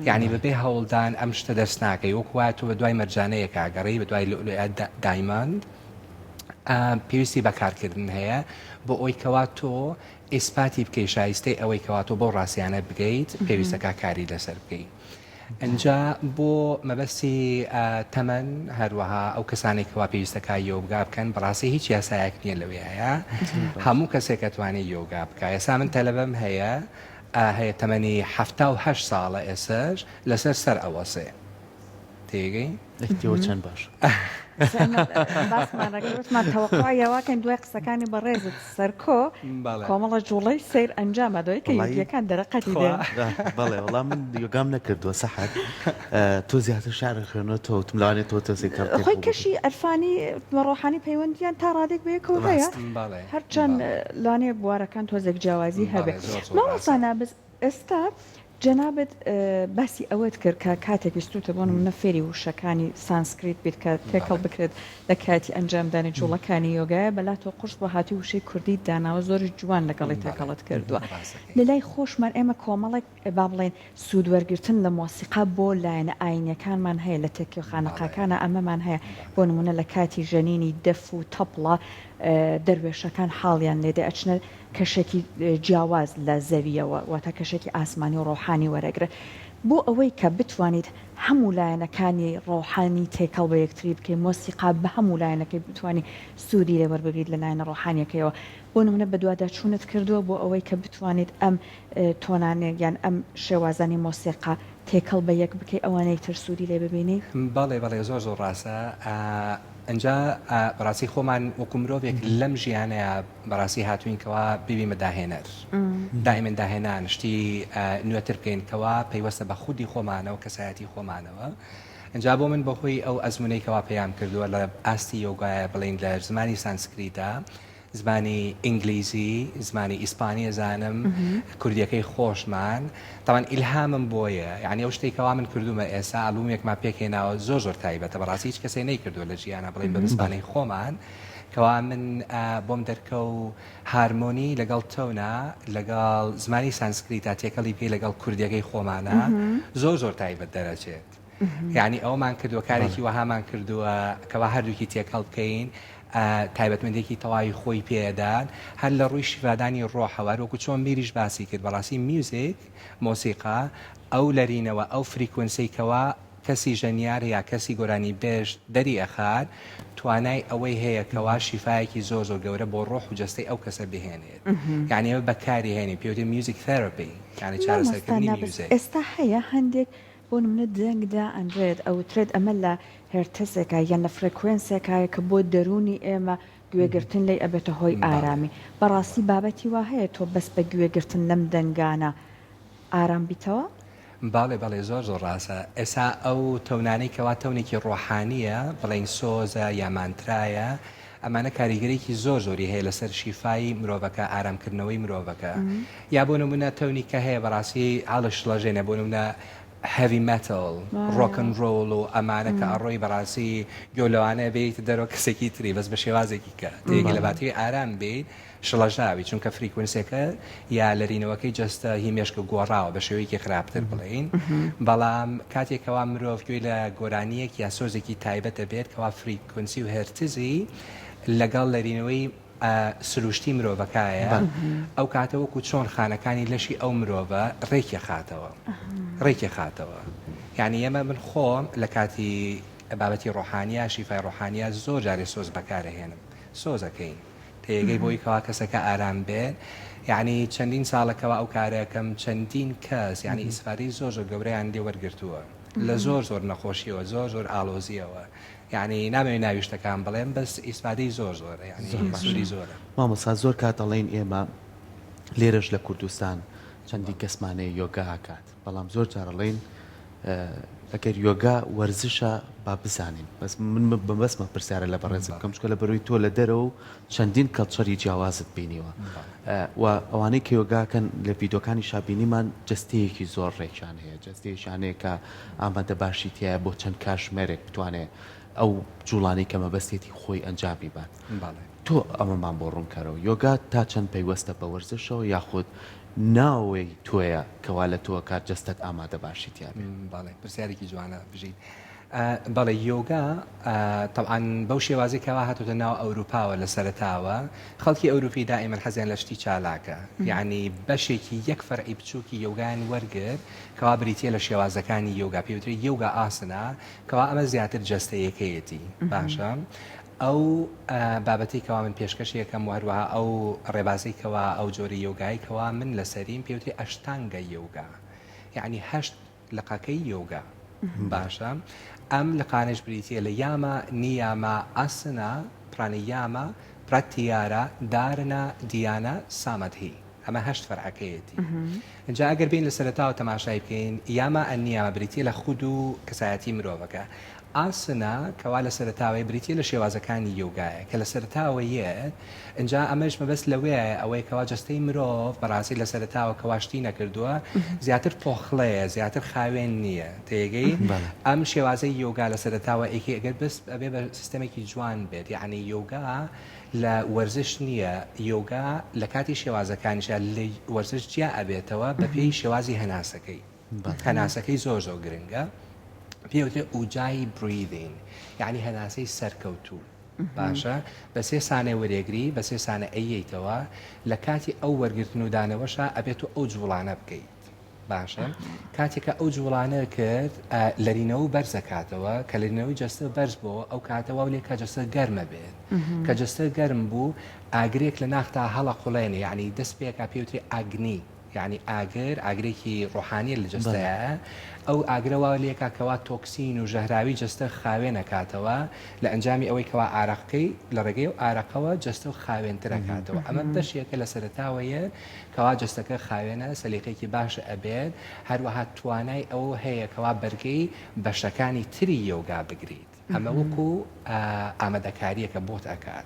یعنی بەبێ هەوڵدان ئەم شتە دەست ناکەی وەکوات تۆ بە دوای مەرجانەیە کاگەڕی بە دوای دایمەند پێویستی بەکارکردن هەیە بۆ ئەوی کەوا تۆ ئیسپاتی بکەی شایستەی ئەوەی کەوا تۆ بۆ ڕاستیانە بگەیت پێویستەکە کاری لەسەر بکەیت ئەنجا بۆ مەبەستی تەمەن هەروەها ئەو کەسانی کەوا پێویستەکە یۆگا بکەن بەڕاستی هیچ یاسایەک نییە لەوێ هەیە هەموو کەسێک دەتوانێت یۆگا بکە ئێستا من تەلەبەم هەیە تەمەنی 78 ساڵە ئێسش لەسەر سەر ئەوەسێ تێگەی چەند باش باسمان تەوەقعیەوەکەن دوای قسەکانی بەڕێزت سەرکۆ کۆمەڵە جوڵەی سیر ئەنجامە دوای کە یەکەکان دەرەقەتی دێن بەڵێ وەڵام من یۆگام نەکردووە سەحەت تۆ زیاتر شعر خوێنەوە تملاوانێت تۆ تەسێکە خۆی کەشی ئەرفانی ڕۆحانی پەیوەندیان تا ڕادێک بەیەکەوە هەیە هەرچەند لانێ بوارەکان تۆزێک جیاوازی هەبێت ماوەسانە ئێستا جەنابەت باسی ئەوەت کرد کە کاتێکی ستوتە بۆ منە فێری وشەکانی سانسکریت بیت کە تێکەڵ بکرێت لە کاتی ئەنجامدانی جوڵەکانی یۆگایە بەلاتۆ قورس بۆ هاتی وشەی کوردی داناوە زۆری جوان لەگەڵی تێکەڵت کردووە لە لای خۆشمان ئێمە کۆمەڵێک با بڵێن سوودوەرگرتن لە مۆسیقا بۆ لایەنە ئاینەکانمان هەیە لە تێکیۆخانەقاکانە ئەمەمان هەیە بۆ نمونە لە کاتی ژەنینی دەف و تەپڵە دەروێشەکان حاڵیان لێدە ئەچنە کەشێکی جیاواز لە زەویەوە واتە کەشێکی ئاسمانی و ڕۆحانی وەرەگرە بۆ ئەوەی کە بتوانیت هەموو لایەنەکانی ڕۆحانی تێکەڵ بە یەکتری بکەی مۆسیقا بە هەموو لایەنەکەی بتوانانی سوودی لێ وەربگریت لە لایەنە ڕۆحانیەکەیەوە بۆ نمونە بە دوواداچوونت کردووە بۆ ئەوەی کە بتوانیت ئەم تۆنانێ یان ئەم شێوازانی مۆسیقا تێکەڵ بە یەک بکەی ئەوانەی تر سوودی لێ ببینی بەڵێ زۆر ڕاستە ئەجا بەڕاستی خۆمان وەکو مرۆڤێک لەم ژیانەیە بەڕاستی هاتوینکەوە بیبیمە داهێنەر دائیمەن داهێنان شتی نوێتر بکەینکەوە پەیوەستە بە خودی خۆمانەوە کەسایەتی خۆمانەوە ئەجا بۆ من بەخۆی ئەو ئەزمونەیەکەوە پێیان کردووە لە ئاستی یۆگایە بڵین لە زمانی سانسکریتە زمانی ئینگلیزی زمانی ئیسپانی زانم کوردیەکەی خۆشمان تاوان ئیلهامم بۆیە یعنی ئەو شتێکەوە من کردومە ئێستا ئەلبومێکمان پێکهێناوە زۆر تایبەتە بەڕاستی هیچ کەسێ نەیکردووە لە ژیانە بڵین بە زمانی خۆمان کەوا من بۆم دەرکە و هارمۆنی لەگەڵ تۆنا لەگەڵ زمانی سانسکریتا تێکەڵی پێ لەگەڵ کوردیەکەی خۆمانە زۆر تایبەت دەرەچێت یعنی ئەومان کردووە کارێکی وەهامان کردووە کەوا هەردووکی تێکەڵ بکەین تایبەتمەندێکی تەواوی خۆی پێدان هەر لە ڕووی شیفادانی ڕۆحەوە وەکو چۆن میریش باسی کرد بەڕاستی میوزیک مۆسیقا ئەو لەرینەوە ئەو فریکونسیکەوە کەسی ژەنیار یا کەسی گۆرانی بێژ دەری ئەخات توانای ئەوەی هەیە کەوا شیفایەکی زۆر گەورە بۆ ڕۆح و جەستەی ئەو کەسە بهێنێت یعنی ئەوە بەکاری هێنی پێوتێ میوزیک تەراپی یعنی چارەسەرکردنی میوزیک ئێستا هەیە هەندێک بۆ نمونە دەنگدا ئەنرێت ئەو ترێت ئەمە لە هێرتزێکە یان لە فرێکوێنسێکایە کە بۆ دەرونی ئێمە گوێگرتن لی ئەبێتە هۆی ئارامی بەڕاستی بابەتی وا هەیە تۆ بەس بە گوێگرتن لەم دەنگانە ئارام بیتەوە؟ بەڵێ زۆر ڕاستە ئێستا ئەو تەونانەی کەوا تەونێکی ڕۆحانیە بڵین سۆزە یا مانترایە ئەمانە کاریگەرێکی زۆری هەیە لەسەر شیفایی مرۆڤەکە ئارامکردنەوەی مرۆڤەکە یا بۆ نمونە تەونی کە هەیە بەڕاستی هەڵش لەژێنە بۆ نمونە heavy metal rock and roll و ئەمانە کە ئەڕۆی بەڕاستی گۆلەوانە بێت دەرەوە کەسێکی تری بەس بە شێوازێکی کە تێگە لە باتری ئارام بێت شڵەژاوی چونکە فریکونسێکە یا لەرینەوەکەی جەستە هیمێشکە گۆڕاوە بە شێوەیەکی خراپتر بڵین بەڵام کاتێکەوە مرۆڤ گوێی لە گۆرانیەک یا سۆزێکی تایبەت دەبێت کەوا فریکونسی و هێرتزی لەگەڵ لەرینەوەی سروشتی مرۆڤەکایە ئەو کاتەوەکو چۆن خانەکانی لەشی ئەو مرۆڤە ڕێکی خاتەوە یعنی ئێمە من خۆم لە کاتی بابەتی ڕۆحانیا شیفای ڕۆحانیا زۆر جارێ سۆز بەکارهێنم سۆزەکەین تێگەی بۆی کەوا کەسەکە ئارام بێت یعنی چەندین ساڵەکەەوە ئەو کارەکەم چەندین کەس یعنی ئیسفاری زۆر گەورەیان دێ وەرگرتووە لە زۆر نەخۆشیەوە زۆر ئالۆزیەوە یعنی نامەوێت ناویشتەکان بڵێن بەس ئیسفادەی زۆرە یعنی مەسوولی زۆرە مامۆستا زۆر کاتەڵێن ئێمە لێرەش لە کوردستان چەندی کەسمانەیە یۆگا هاکات بەڵام زۆر جارەڵێن ئەگەر یۆگا وەرزشە با بزانین بەس من بەمەسمە پرسیارە لە بەڕێز بکەم چکە لە بەروی تۆ لە دەرەوە و چەندین کەڵچەری جیاوازت بینیوە و ئەوانەی کە یۆگاکەن لە ڤیدۆکانی شابینیمان جستەیەکی زۆر ڕێکشان هەیە جستەیەشانەیە کە ئامادە باشی تایە بۆ چەند کاتژمێرێک بتوانێت ئەو جوڵانی کە مەبەستێتی خۆی ئەنجامی بات تۆ ئەمەمان بۆ ڕوونکەرەوە یۆگا تا چەند پەیوەستە بە وەرزشەوە یاخود ناوەی تۆیە کەوا لە تۆ کات جەستت ئامادە باشی تیاێ باڵێ پرسیارێکی جوانە بژین بەڵێ یۆگا طبعاً بەو شێوازێکەوە هاتوتە ناو ئەوروپاوە لە سەرتاوە خەڵکی ئەوروپی دائیمەن حەزیان لە شتی چالاکە یعنی بەشێکی یەک فەرعی بچووکی یۆگایان وەرگرت کەوا بریتیە لە شێوازەکانی یۆگا پێوتری یۆگا ئاسنا کەوا ئەمە زیاتر جەستەیەکەیەتی باشە ئەو بابەتی کەوا من پێشکەشیەکەم هەروەها ئەو ڕێبازیکەوە ئەو جۆری یۆگایکەوە من لەسەریم پێوتری ئەشتانگە یۆگا یعنی هەشت لقەکەی یۆگا باشە ئەم لقانش بریتیە لە یامە نیامە ئاسنا پرانیامە پراتیارە دارنە دیانە سامەدهی ئەمە هەشت فەرعەکەیەتی اینجا ئەگەر بین لە سەرەتاوە تەماشای بکەین یاما ئەنیامە بریتە لە خود و کەسایەتی مرۆڤەکە ئاسنە کەوا لە سەرەتاوی بریتە لە شێوازەکانی یۆگایە کە لە سەرەتاوەیە اینجا ئەمەش مەبەست لەوەیە ئەوەی کەوا جەستەی مرۆڤ بەڕاستی لە سەرەتاوە کەواشتی نەکردووە زیاتر پۆخڵەیە زیاتر خاوێن نییە تێگەی ئەم شێوازەی یۆگا لە سەرەتاوە ئێکی ئەگەر بست ئەبێ بە سیستەمێکی جوان بێت یعنی یۆگا لە وەرزش نییە یۆگا لە کاتی شێوازەکانیشە لە وەرزش جیا ئەبێتەوە بە پێی شێوازی هەناسەکەی هەناسەکەی زۆر زۆر گرنگە پێوتێ ئوجای بریدین یعنی هەناسەی سەرکەوتوو باشە بە سێ سانێ وەرێگری بە سێ سانە ئەیەیتەوە لە کاتی ئەو وەرگرتن و دانەوەشە ئەبێت و ئەو جوڵانە بکەیت باشە کاتێکە ئەو جوڵانە کرد لەرینەوە بەرزەکاتەوە کە لەرینەوەی جەستە بەرز بۆ ئەو کاتەوە و لێ کە جەستە گەرمە بێت کە جەستە گەرم بوو ئاگرێک لە ناختا هەڵە قوڵێنێ یعنی دەست پێکا پێوتێ ئاگنی یعنی ئاگرێکی ڕۆحانیە لە جەستەیە ئەو ئاگرەوە لێکاکەوا تۆکسین و ژەهراوی جەستە خاوێنەکاتەوە لە ئەنجامی ئەوەی کەوا ئارەقەکەی لە ڕێگەی و ئارەقەوە جەستە و خاوێنترەکاتەوە ئەمە بەشێکە لە سەرەتاوەیە کەوا جەستەکە خاوێنە سەلیقێکی باشە ئەبێت هەروەها توانای ئەو هەیە کەوا بەرگەی بەشەکانی تری یۆگا بگریت ئەمە وەکو ئامادەکاریەکە بۆت ئەکات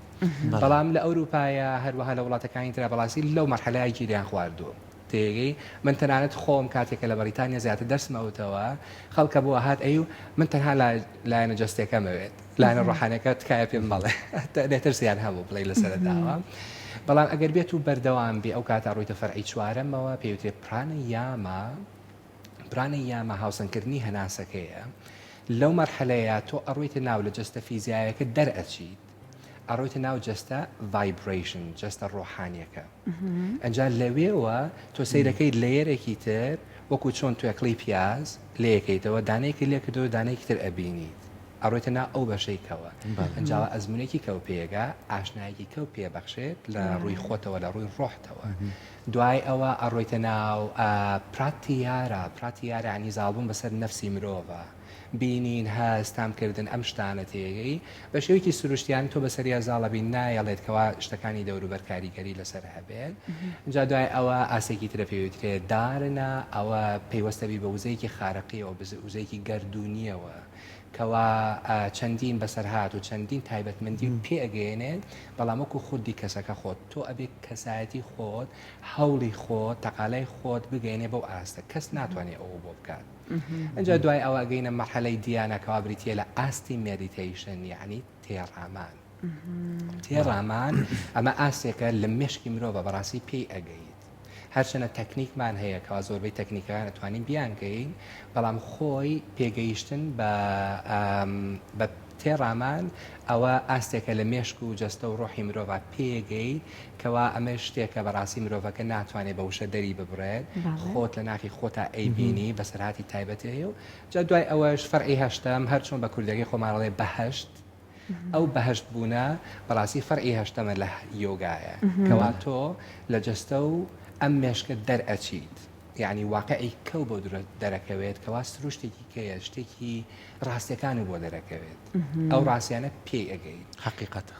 بەڵام لە ئەوروپایە هەروەها لە وڵاتەکانی ترە بەڵاستی لەو مەرحەلەیە گیریان خواردووە تێگەی من تەنانەت خۆم کاتێکە لە بەریتانیا زیاتر دەرسمەوتەوە خەڵکە بووە هات ئەو من تەنها لایەنە جەستێکەمەوێت لایەنە ڕۆحانەکە تکایە پێم بەڵێ لێترسیان هەبوو بڵێ لە سەرەتاوە بەڵام ئەگەر بێت و بەردەوام بێ ئەو کاتە ڕوویتە فەرعی چوارەمەوە پێوتێ پرانە یامە هاوسەنگکردنی هەناسەکەیە لەو مەرحەلەیە تۆ ئەڕوویتە ناو لە جەستە فیزیایەکە دەرئەچیت ئەڕۆیتە ناو جەستە ڤایبریشن جەستە ڕۆحانیەکە ئەنجا لەوێوە تۆ سەیرەکەی لەیەرێکی تر وەکو چۆن توێکڵی پیاز لەیەکەیتەوە دانەیەکی لێکردەوە دانەیەکی تر ئەبینیت ئەڕۆیتە ناو ئەو بەشەیکەوە ئەنجاوە ئەزمونێکی کەو پێگا ئاشنایەکی کەو پێبەخشێت لە ڕووی خۆتەوە لە ڕووی ڕۆحتەوە دوای ئەوە ئەڕۆیتە ناو پراتیارە عنی زاڵبوون بەسەر نەفسی مرۆڤە بینین هەستامکردن ئەم شتانە تێگەی بە شێوەیەکی سروشتیان تۆ بەسەریا زاڵەبین نایەڵێتکەوا شتەکانی دەوروبەر کاریگەری لەسەر هەبێت اینجا دوای ئەوە ئاسێکی ترە پێوترێت دارنە ئەوە پەیوەستەبی بە وزەیەکی خارقیەوە وزەیەکی گەردونیەوە کەوا چەندین بەسەرهات و چەندین تایبەتمەندی پێگەێنێت بەڵام وەکو خودی کەسەکە خۆت تۆ ئەبێ کەسایەتی خۆت هەوڵی خۆت تەقالای خۆت بگەێنێ بەو ئاستە کەس ناتوانێت ئەوە بۆ بکات اینجا دوای ئەوە گەینە مەرحەلەی دیانەکەوا بریتە لە ئاستی مێدیتیشن یعنی تێڕامان تێڕامان ئەمە ئاستێکە لە مشکی مرۆڤە بەڕاستی پێی ئەگەیت هەرچەنە تەکنیکمان هەیە کەوا زۆربەی تەکنیکەکان دەتوانین بیانگەین بەڵام خۆی پێگەیشتن بە تێڕامان ئەوە ئاستێکە لە مێشک و جەستە و ڕۆحی مرۆڤ پێگەی کەوا ئەمە شتێکە بەڕاستی مرۆڤەکە ناتوانێت بە وشە دەری ببڕێت خۆت لە ناخی خۆتا ئەیبینی بەسەرهاتی تایبەتەیە و جا دوای ئەوەش فەرعی هەشتم هەرچۆن بە کوردەکەی خۆماڵێ بەهەشت ئەو بەهشت بوونە بەڕاستی فەرعی هەشتەمە لە یۆگایە کەوا تۆ لە جەستە و ئەم مێشکە دەرئەچیت یعنی واقعی کەو بۆ دەرەکەوێت کەوا سروشتێکی کەیە شتێکی ڕاستیەکانی بۆ دەرەکەوێت ئەو ڕاستیانە پێی ئەگەیت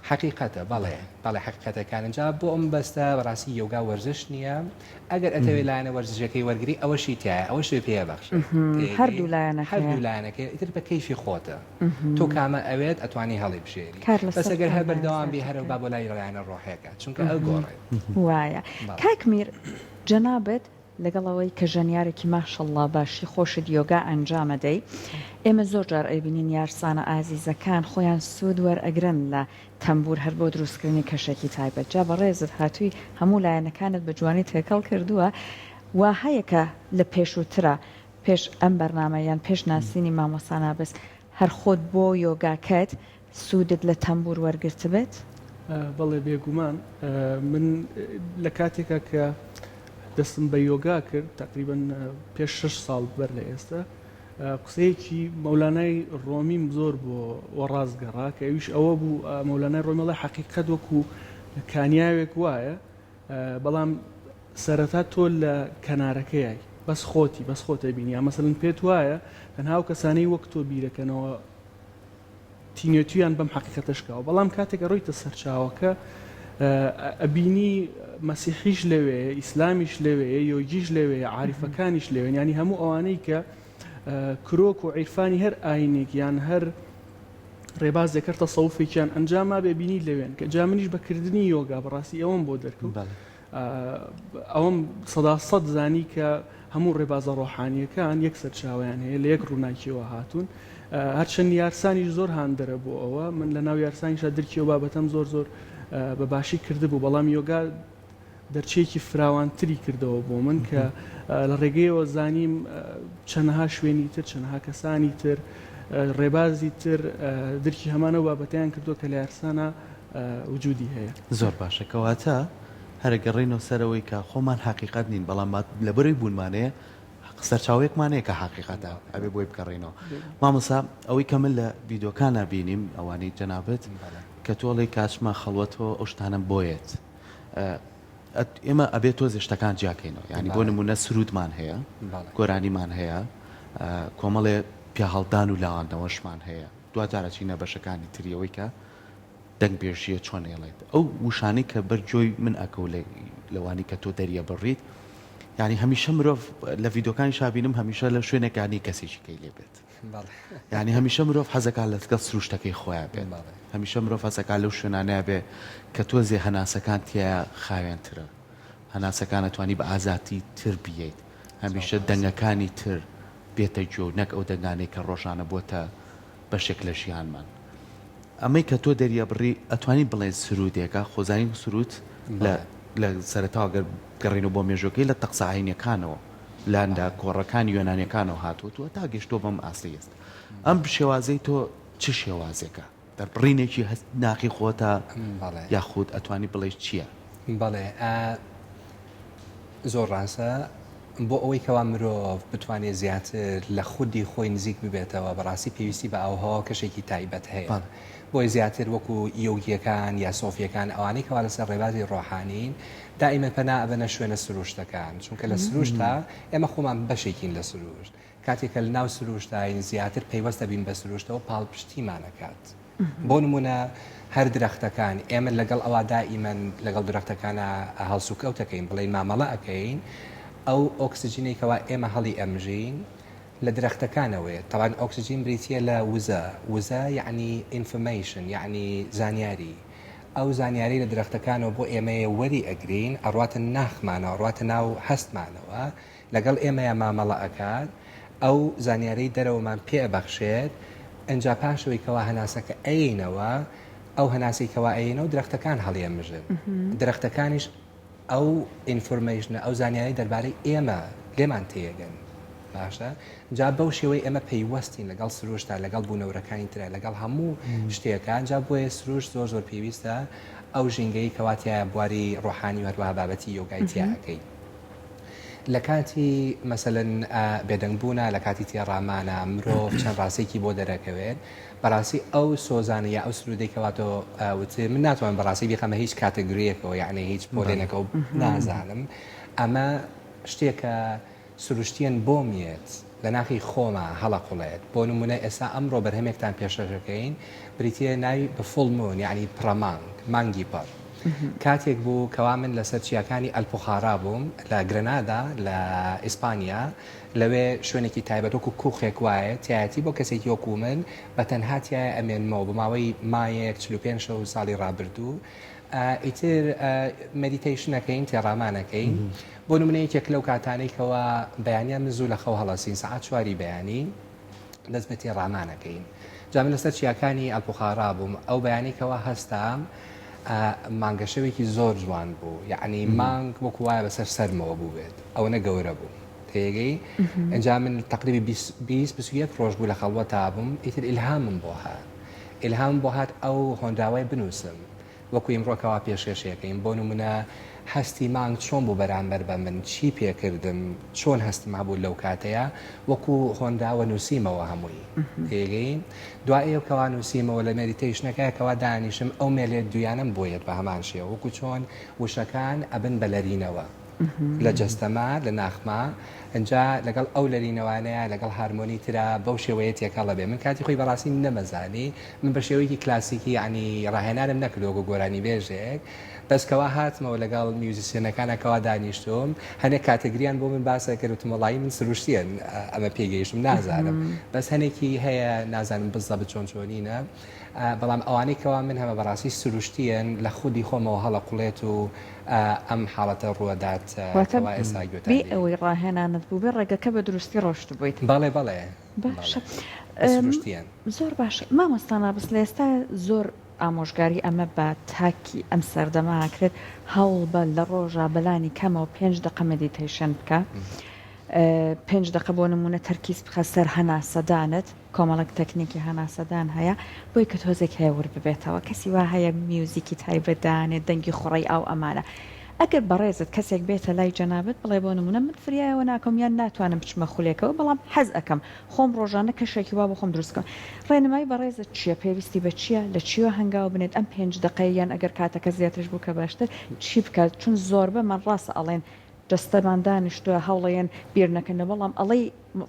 حقیقەتە بەڵێ حقیقەتەکان جا بۆ ئەم بەستە بەڕاستی یۆگا وەرزش نییە ئەگەر ئەتەوێت لایەنە وەرزشەکەی وەرگری ئەوەشی تایە ئەوەش پێ بەخش هەردوو لایەنەکە ئیتر بە کەیفی خۆتە تۆ کامە ئەوێت ئەتوانی هەڵی بژێری بەس ئەگەر هەر بەردەوام بێ هەرە با بۆ لای لایەنە ڕۆحەکە چونکە ئەو گۆڕێت وایە کاکمیر جەنابەت لەگەڵەوەی کە ژەنیارێکی ماشەڵڵا باشی خۆشت یۆگا ئەنجامەدەی ئێمە زۆر جار ئەبینین یارسانە ئازیزەکان خۆیان سوود وەرئەگرن لە تەمبور هەر بۆ دروستکردنی کەشێکی تایبەت جا بە ڕێزت هاتووی هەموو لایەنەکانت بە جوانی تێکەڵ کردووە وا هەیەکە لە پێشووترە پێش ئەم بەرنامەیان پێش ناسینی مامۆستا بەس هەر خۆت بۆ یۆگاکەت سوودت لە تەمبور وەرگرت بێت؟ بەڵێ بێگومان من لە کاتێکە کە دەستم بە یۆگا کرد تقریبا پێش 6 ساڵ بەر لە ئێستا قسەیەکی مەولانای ڕۆمیم زۆر بۆ ڕازگەڕا کە ئەویش ئەوە بوو مەولانای ڕۆمیڵە حەقیقەت وەکو کانیاوێک وایە بەڵام سەرەتا تۆ لە کەنارەکەیای بەس خۆتە بینی یا مەسەڵەن پێت وایە تەنها و کەسانەی وەک تۆ بیرەکەنەوە تینێتویان بەم حەقیقەتەشکاوە بەڵام کاتێک ڕۆیتە سەرچاوەکە ئەبینی مەسیحیش لەوێ ئیسلامیش لەوێ یۆگیش لەوێ عاریفەکانیش لەوێن ینی هەموو ئەوانەی کە کرۆک و عیرفانی هەر ئاینێک یان هەر ڕێبازێکەر تەسەوفێکیان ئەنجاما بێبینی لەوێن کە جا منیش بەکردنی یۆگا بەڕاستی ئەوەم بۆ دەرکەوت ئەوەم 100% زانی کە هەموو ڕێبازە ڕۆحانیەکان یەکسەر چاویان هەیە لە یەک ڕووناکیەوە هاتوون هەرچەند یارسانیش زۆر هاندەرە بۆ ئەوە من لە ناو یارسانیشە دەرکیەوە بابەتەم زۆر بە باشی کردبوو بەڵام یۆگا دەرچێکی فراوانتری کردەوە بۆ من کە لە ڕێگەیەوە زانیم چەندەها شوێنی تر چەندەها کەسانی تر ڕێبازی تر درکی هەمانەوە بابەتیان کردو کە لە یارسانە وجودی هەیە زۆر باشە کەواتە هەرگەڕێنەوە سەرەوەی کە خۆمان حقیقت نین بەڵام لەبەرەوەی بوونمانەیە سەرچاوەیەکمانەیە کە حقیقەتە ئەبێ بۆی بکەڕێنەوە مامۆستا ئەوەی کە من لە ڤیدۆکانە بینیم ئەوانەی جەنابەت کە تۆڵی کاچمە خەڵوەتەوە ئەو شتانم بۆیت ئێمە ئەبێت تۆ زیشتەکان جیاکەینەوە ینی بۆ نمونە سرودمان هەیە گۆرانیمان هەیە کۆمەڵێ پیا هەڵدان و لاوانەوەشمان هەیە دوجارەچینە بەشەکانی تریەوەی کە دەنگ بێژیە چۆن ێڵێت ئەو وشانەی کە بەرجۆی من ئەکەو لەوانی کە تۆ دەریە بڕیت ینی هەمیشە مرۆڤ لە ڤیدۆکانی شابینم هەمیشە لە شوێنێکانی کەسێکی کەی لێ بێت ینی هەمیشە مرۆڤ حەزەکە لەگەڵ سروشتەکەی خۆیان بێت هەمیشە مرۆڤ حەزەکە لەو شوێنانەیە بێ کە تۆزێ هەناسەکان تایە خاوێنترە هەناسەکان ئەتوانی بە ئازاتی تر بییت هەمیشە دەنگەکانی تر بێتە جۆ نەک ئەو دەنگانەی کە ڕۆژانە بۆتە بەشێک لە ژیانمان ئەمەی کە تۆ دەریە بڕی ئەتوانی بڵێ سرودێکە خۆزانین سرود لە سەرەتاگەر گەڕین و بۆ مێژۆکەی لە تەقسەعینەکانەوە لاندا کۆڕەکانی یۆنانیەکانەوە هاتووە تا گەشتۆ بەم ئاستی است ئەم شێوازەی تۆ چ شێوازێکە دەربڕینێکی هەست ناقی خۆتە یاخود ئەتوانی بڵێ چییە؟ بەڵێ زۆر ڕاستە بۆ ئەوەی کەوا مرۆڤ بتوانێت زیاتر لە خودی خۆی نزیک ببێتەوە بەڕاستی پێویستی بە ئاوها کەشێکی تایبەت هەیە بۆی زیاتر وەکو یۆگیەکان یا سۆفیەکان ئەوانەی کەوا لەسەر ڕێبازی ڕۆحانین دائیمە پەنا ئەبەنە شوێنە سروشتەکان چونکە لە سروشتا ئێمە خۆمان بەشێکین لە سروشت کاتێکە لە ناو سروشتین زیاتر پەیوەستە بین بە سروشتەوە پاڵپشتیمانەکات بۆ نمونە هەر درەختەکان ئێمە لەگەڵ ئەوە دائیمەن لەگەڵ درەختەکانە هەڵسوکەوتەکەین بڵێن مامەڵە ئەەکەین ئەو ئۆکسسیجینێکەوە ئێمە هەڵی ئەمژین لە درەختەکانەوەی تاوان ئۆکسسیجین بریتە لە وزە یعنی ئینفرمیشن یعنی زانیاری ئەو زانیاری لە درەختەکانەوە بۆ ئێمەیە وەری ئەگرین ئەڕاتە ناخمانەوە ڕاتە ناو هەستمانەوە لەگەڵ ئێمەیە مامەڵە ئەکات ئەو زانیاری دەرەوەمان پێبەخشێت ئەنجا پاشەوەی کەوا هەناسەکە ئەینەوە ئەو هەناسی کەوا ئەینەوە درەختەکان هەڵیەمژن درەختەکانیش ئەو ئینفۆرمیشنە ئەو زانیاری دەربارەی ئێمە لێمان تێگەن باشە جا بەو شێوەی ئێمە پەیوەستین لەگەڵ سروشتا لەگەڵ بوونەورەکانی ترە لەگەڵ هەموو شتێکان جا بۆیە سروش زۆر پێویستە ئەو ژینگەی کەواتیە بواری ڕۆحانی هەروەها بابەتی یۆگای تیاکەی لە کاتی مەسەلەن بێدەنگبوونە لە کاتی تێڕامانە مرۆڤ چەند ڕاستێکی بۆ دەرەکەوێت بەڕاستی ئەو سۆزانە یا ئەو سرودەی کەواتۆ وتر من ناتوانم بەڕاستی بیخەمە هیچ کاتەگوریەکەوە یعنی هیچ پۆلێنەکە نازانم ئەمە شتێکە سروشتیان بۆمیێت لە ناخی خۆمە هەڵە قوڵێت بۆ نمونە ئێستا ئەمڕۆ بەرهەمێکتان پێشەکەین بریتە ناوی بە فڵمون یعنی پڕەمانگ مانگی پەڕ کاتێک بوو کەوا من لەسەر چیاکانی ئەلپوخارا بووم لە گرنادا لە ئیسپانیا لەوێ شوێنێکی تایبەتۆک و کوخێک وایە تایەتی بۆ کەسێکی وەکو من بە تەنهاتیە ئەمێنمەوە بە ماوەی مایەک 45 ساڵی ڕابردوو ئیتر مەدیتیشنەکەین تێڕامانەکەین بۆ نمونەیەکێک لەو کاتانەیەکەوە بەیانیان من زوو لە خەو هەڵەسین سەعات 4 بەیانی دەست بە تێڕامانەکەین جا من لەسەر چیاکانی ئەلپوخارا بووم ئەو بەیانێکەوە هەستام مانگەشەوێکی زۆر جوان بوو یعنی مانگ وەکو وایە بەسەر سەرمەوە بوو بێت ئەوە گەورە بوو تێگەی ئەنجا من تقریبی 20 ڕۆژ بوو لە خەڵوەتا بووم ئیتر ئیلهامم بۆ هات ئەو هۆنداوای بنووسم وەکو ئیمڕۆکەوا پێشێشەکەین بۆ نمونە هەستی مانگ چۆن بوو بەرامبەر بە من چی پێکردم چۆن هەستم هەبوو لەو کاتەیە وەکو هۆنداوە نووسیمەوە هەمووی تێگەین دوای ئێوکەوا نووسیمەوە لە مەدیتیشنەکەیەکەوا دانیشم ئەو مێلێت دویانم بۆیێت بە هەمان شێوە وەکو چۆن وشەکان ئەبن بە لەرینەوە لە جەستەما لە ناخما ئەنجا لەگەڵ ئەو لەرینەوانەیە لەگەڵ هارمۆنی ترا بەو شێوەیە تێکەڵە بێ من کاتی خۆی بەڕاستی نەمەزانی من بە شێوەیەکی کلاسیکی ینی ڕاهێنانم نەکردەوە گۆرانی بێژێک بەس کەوا هاتمەوە لەگەڵ میوزیسیەنەکانەکەوا دانیشتوم هەنێک کاتەگریان بۆ من باسە کردوتم وڵی من سروشتیان ئەمە پێگەیشتم نازانم بەس هەنێکی هەیە نازانم بزە بچۆن چۆنینە بەڵام ئەوانەی کەوا من هەمە بەڕاستی سروشتیان لە خودی خۆمەوە هەڵە قوڵێت و ئەم حاڵەتە ڕوەدات ئێستا بێ ئەوەی ڕاهێنانت بوو بێ ڕێگەکە بە دروستی ڕۆشت بوویت بەڵێ بەڵێ باشە سروشتیان زۆر باش مامۆستا بس لە ئێستا زۆر ئامۆژگاری ئەمە بە تاکی ئەم سەردەماکرێت هەوڵ بە لە ڕۆژە بەلانی کەمەوە 5 دقە مدیتیشن بکە 5 دقە بۆ نمونە تەرکیز بخە سەر هەناسەدانت کۆمەڵک تەکنیکی هەناسەدان هەیە بۆی کە تۆزێک هەیە ور ببێتەوە کەسی وا هەیە میوزیکی تایبەتدانێت دەنگی خوڕی ئاو ئەمانە ئەگەر بەڕێزت کەسێک بێتە لای جەنابەت بڵێ بۆ نمونە من فریایەوە ناکەم یان ناتوانم بچمە خولێکەوە بەڵام حەز ئەەکەم خۆم ڕۆژانە کەشێکی وا بۆ خۆم دروستکەم ڕێنمای بەڕێزت چییە پێویستی بە چییە لە چیوە هەنگاو بنێت ئەم 5 دقەی یان ئەگەر کاتەکە زیاترش بوو کە باشتر چی بکات چون زۆر بەمان ڕاستە ئەڵێن دەستەمان دانیشتووە هەوڵەیەن بیر نەکەنە بەڵام ئەڵەی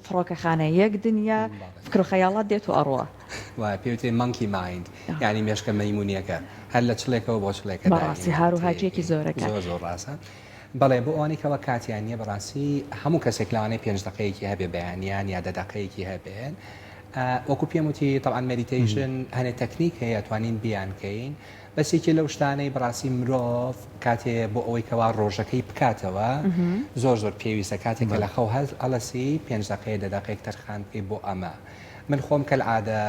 فڕۆکەخانە یەک دنیا فکر و خەیاڵات دێت و ئەڕوە وای پێوتێ مانکی مایند یعنی مێشکە مەیمونیەکە هەر لە چڵێکەوە بۆ چڵێکە بەڕاستی هاروهاجێکی زۆرەکە زۆر ڕاستە بەڵێ بۆ ئەوانێکەوە کاتیان نییە بەڕاستی هەموو کەسێک لەوانەیە 5 دقەیەکی هەبێ بەیانیان یا 10 دقەیەکی هەبێن وەکو پێم وتی طبعاً مدیتیشن هەنێ تەکنیک هەیە توانین بیانکەین بەسێکی لەو شتانەی بەڕاستی مرۆڤ کاتێ بۆ ئەوەی کەوا ڕۆژەکەی بکاتەوە زۆر پێویستە کاتێکە لە خەو هەڵەسی 5 دقەیە 10 دقەیەک تەرخان بکەی بۆ ئەمە من خۆم کە العادە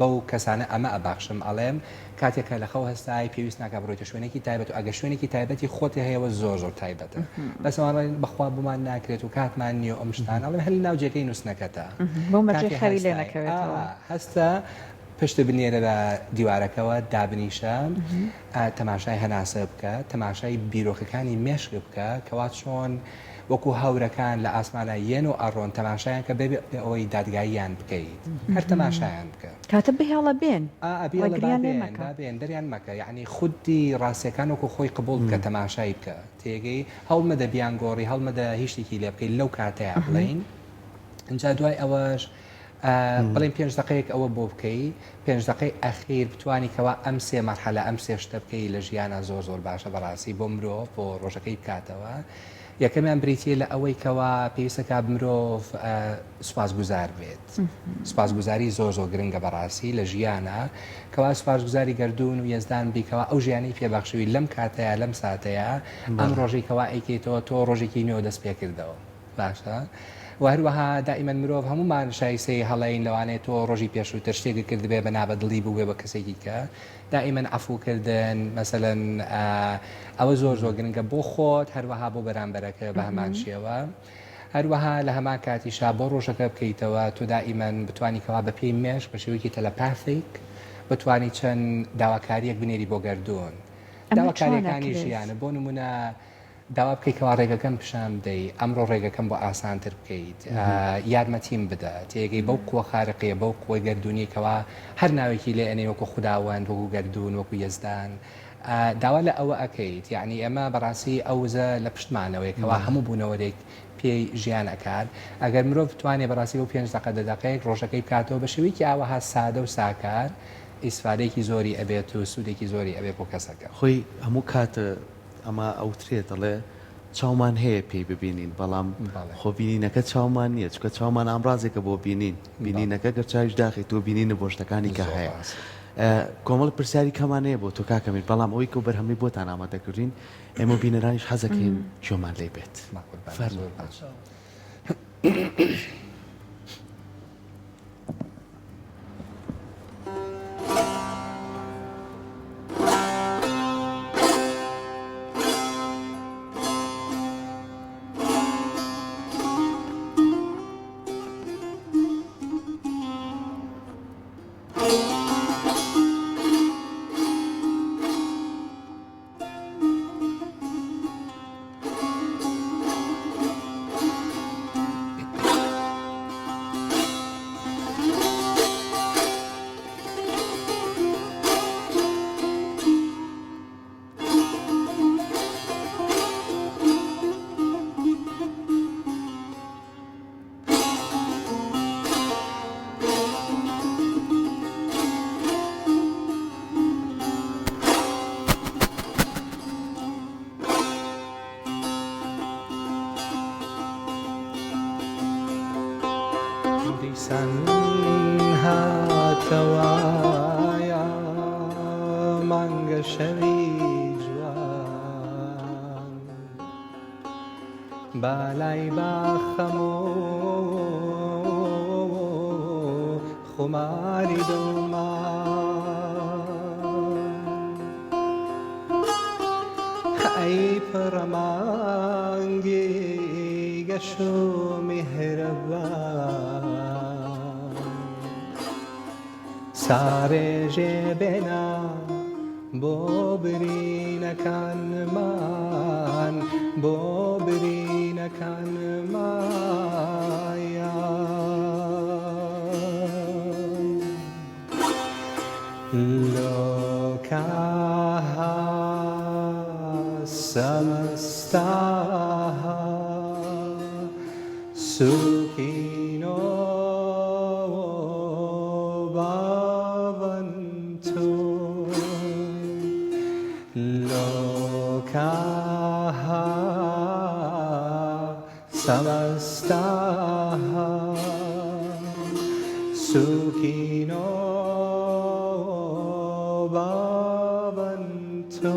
بەو کەسانە ئەمە ئەباخشم ئەڵێم کاتێکە لە خەو هەستای پێویست ناکە بڕۆیتە شوێنێکی تایبەت و ئەگە شوێنێکی تایبەتی خۆتی هەیەوە زۆر تایبەتە بەسەوانڕێن بەخوا بمان ناکرێت و کاتمان نییە ئەم شتان ئەڵێم هەل ناوجێکەی نووسنەکەتە بۆ مەجێ خەوی لێ نەکەوێتەوە هەستە پشت بنێرە لە دیوارەکەەوە دابنیشە تەماشای هەناسە بکە تەماشای بیرۆکەکانی مێشک بکە کەوا چۆن وەکو هەورەکان لە ئاسمانە یەن و ئەڕۆن تەماشایان کە بێ ئەوەی دادگاییان بکەیت هەر تەماشایان بکە کاتە بهێڵە بێن بێن دەریان مەکە یعنی خودی ڕاستیەکان وەکو خۆی قبول بکە تەماشای بکە تێگەی هەڵمەدە بیان گۆڕی هەڵمەدە هیچ شتێکی لێ بکەیت لەو کاتەیە بڵین اینجا دوای ئەوەش بڵێن 5 دقەیەک ئەوە بۆ بکەی 5 دقەی ئەخیر بتوانی کەوا ئەم سێ مەرحەلە ئەم سێ شتە بکەی لە ژیانە زۆر باشە بەڕاستی بۆ مرۆڤ بۆ ڕۆژەکەی بکاتەوە یەکەمیان بریتیە لە ئەوەی کەوا پێویستەکە مرۆڤ سوپاسگوزار بێت سوپاسگوزاری زۆر گرنگە بەڕاستی لە ژیانە کەوا سوپاسگوزاری گردوون و یەزدان بیکەوە ئەو ژیانی پێبەخشوی لەم کاتەیە لەم ساتەیە ئەم ڕۆژی کەوا ئەیکێتەوە تۆ ڕۆژێکی نوێ دەست پێ کردەوە باشە و هەروەها دائیمەن مرۆڤ هەمومان شایستەی هەڵەین لەوانێت تۆ ڕۆژی پێشووتر شتێکی کردبێ بە نابەدڵی بوو بێ بە کەسێکی کە دائیمەن عەفوکردن مەسەلەن ئەوە زۆر گرنگە بۆ خۆت هەروەها بۆ بەرامبەرەکە بە هەمان شێوە هەروەها لە هەمان کاتیشا بۆ ڕۆژەکە بکەیتەوە تۆ دائیمەن بتوانی کەوا بە پێی مێش بە شێوەیەکی تەلەپاتیک بتوانی چەند داواکاریەک بنێری بۆ گردوون داواکاریەکانی ژیانە بۆ نمونە داوا بکەیتەوە ڕێگەکەم پیشان بدەیت ئەمڕۆ ڕێگەکەم بۆ ئاسانتر بکەیت یارمەتیم بدە تێگەی بەو کۆ خارقیە بەو کۆی گردونیەکەوە هەر ناوێکی لێ ئەنێ وەکو خوداوەند وەکو گردون وەکو یەزدان داوا لە ئەوە ئەەکەیت یعنی ئەمە بەڕاستی ئەوزە لە پشتمانەوەیکەوە هەموو بوونەوەرێک پێی ژیانەکات ئەگەر مرۆڤ بتوانێت بەڕاستی بۆ 5 دقە 10 دقەیەک ڕۆژەکەی بکاتەوە بە شێوەیەکی ئاوەها سادە و ساکار ئیسفادەیەکی زۆری ئەبێت و سوودێکی زۆری ئەبێت بۆ کەسەکە خۆی هەموو کاتە ئەمە ئەوترێت دەڵێ چاومان هەیە پێی ببینین بەڵام خۆبینینەکە چاومان نییە چکە چاومان ئامڕازێکە بۆ بینینەکە گەر چاویش داخی تۆ بینینە بۆ شتەکانی کە هەیە کۆمەڵ پرسیاری کەمانەیە بۆ تۆ کاکەمیر بەڵام ئەوەی کە بەرهەمی بۆتان ئامادەکردین ئێمە بینەرانیش حەزەکەین جۆمان لێ بێت هاتەوایە مانگە شەوی جوان بالای باخەم و خماری دڵمان ئەی پڕەمانگی گەش و میهرەبان سارێژێ بێنە بۆ برینەکانمان بۆ برینەکانمایان لۆکاها سەمەستاها سوکینۆ باڤەنتۆ لۆکاها سەمەستاها سوکینۆ باڤەنتۆ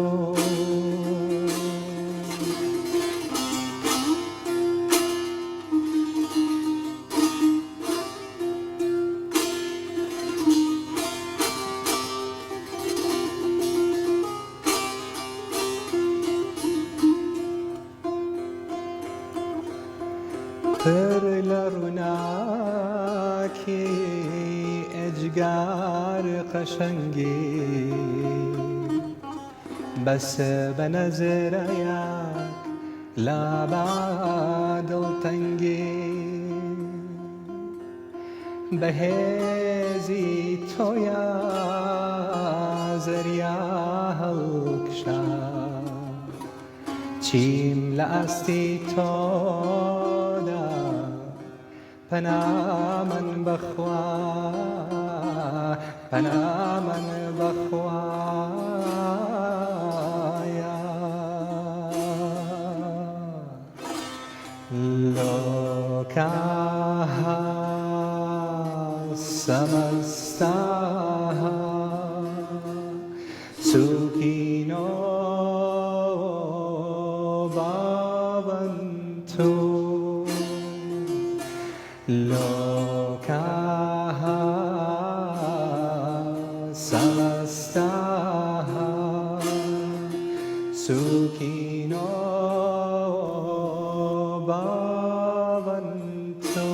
پر لە ڕووناکی ئەجگار قەشەنگی بەس بە نەزرەیەک لابا دڵتەنگی بەهێزی تۆیە زەریا هەڵکشا چیم لە ئاستی تۆدا پەنامەن بەخوا پەنامەن بەخوایە لۆکاها سەمەستاها سوکینۆ باڤەنتۆ لۆکاها سەمەستاها سوکینۆ باڤەنتۆ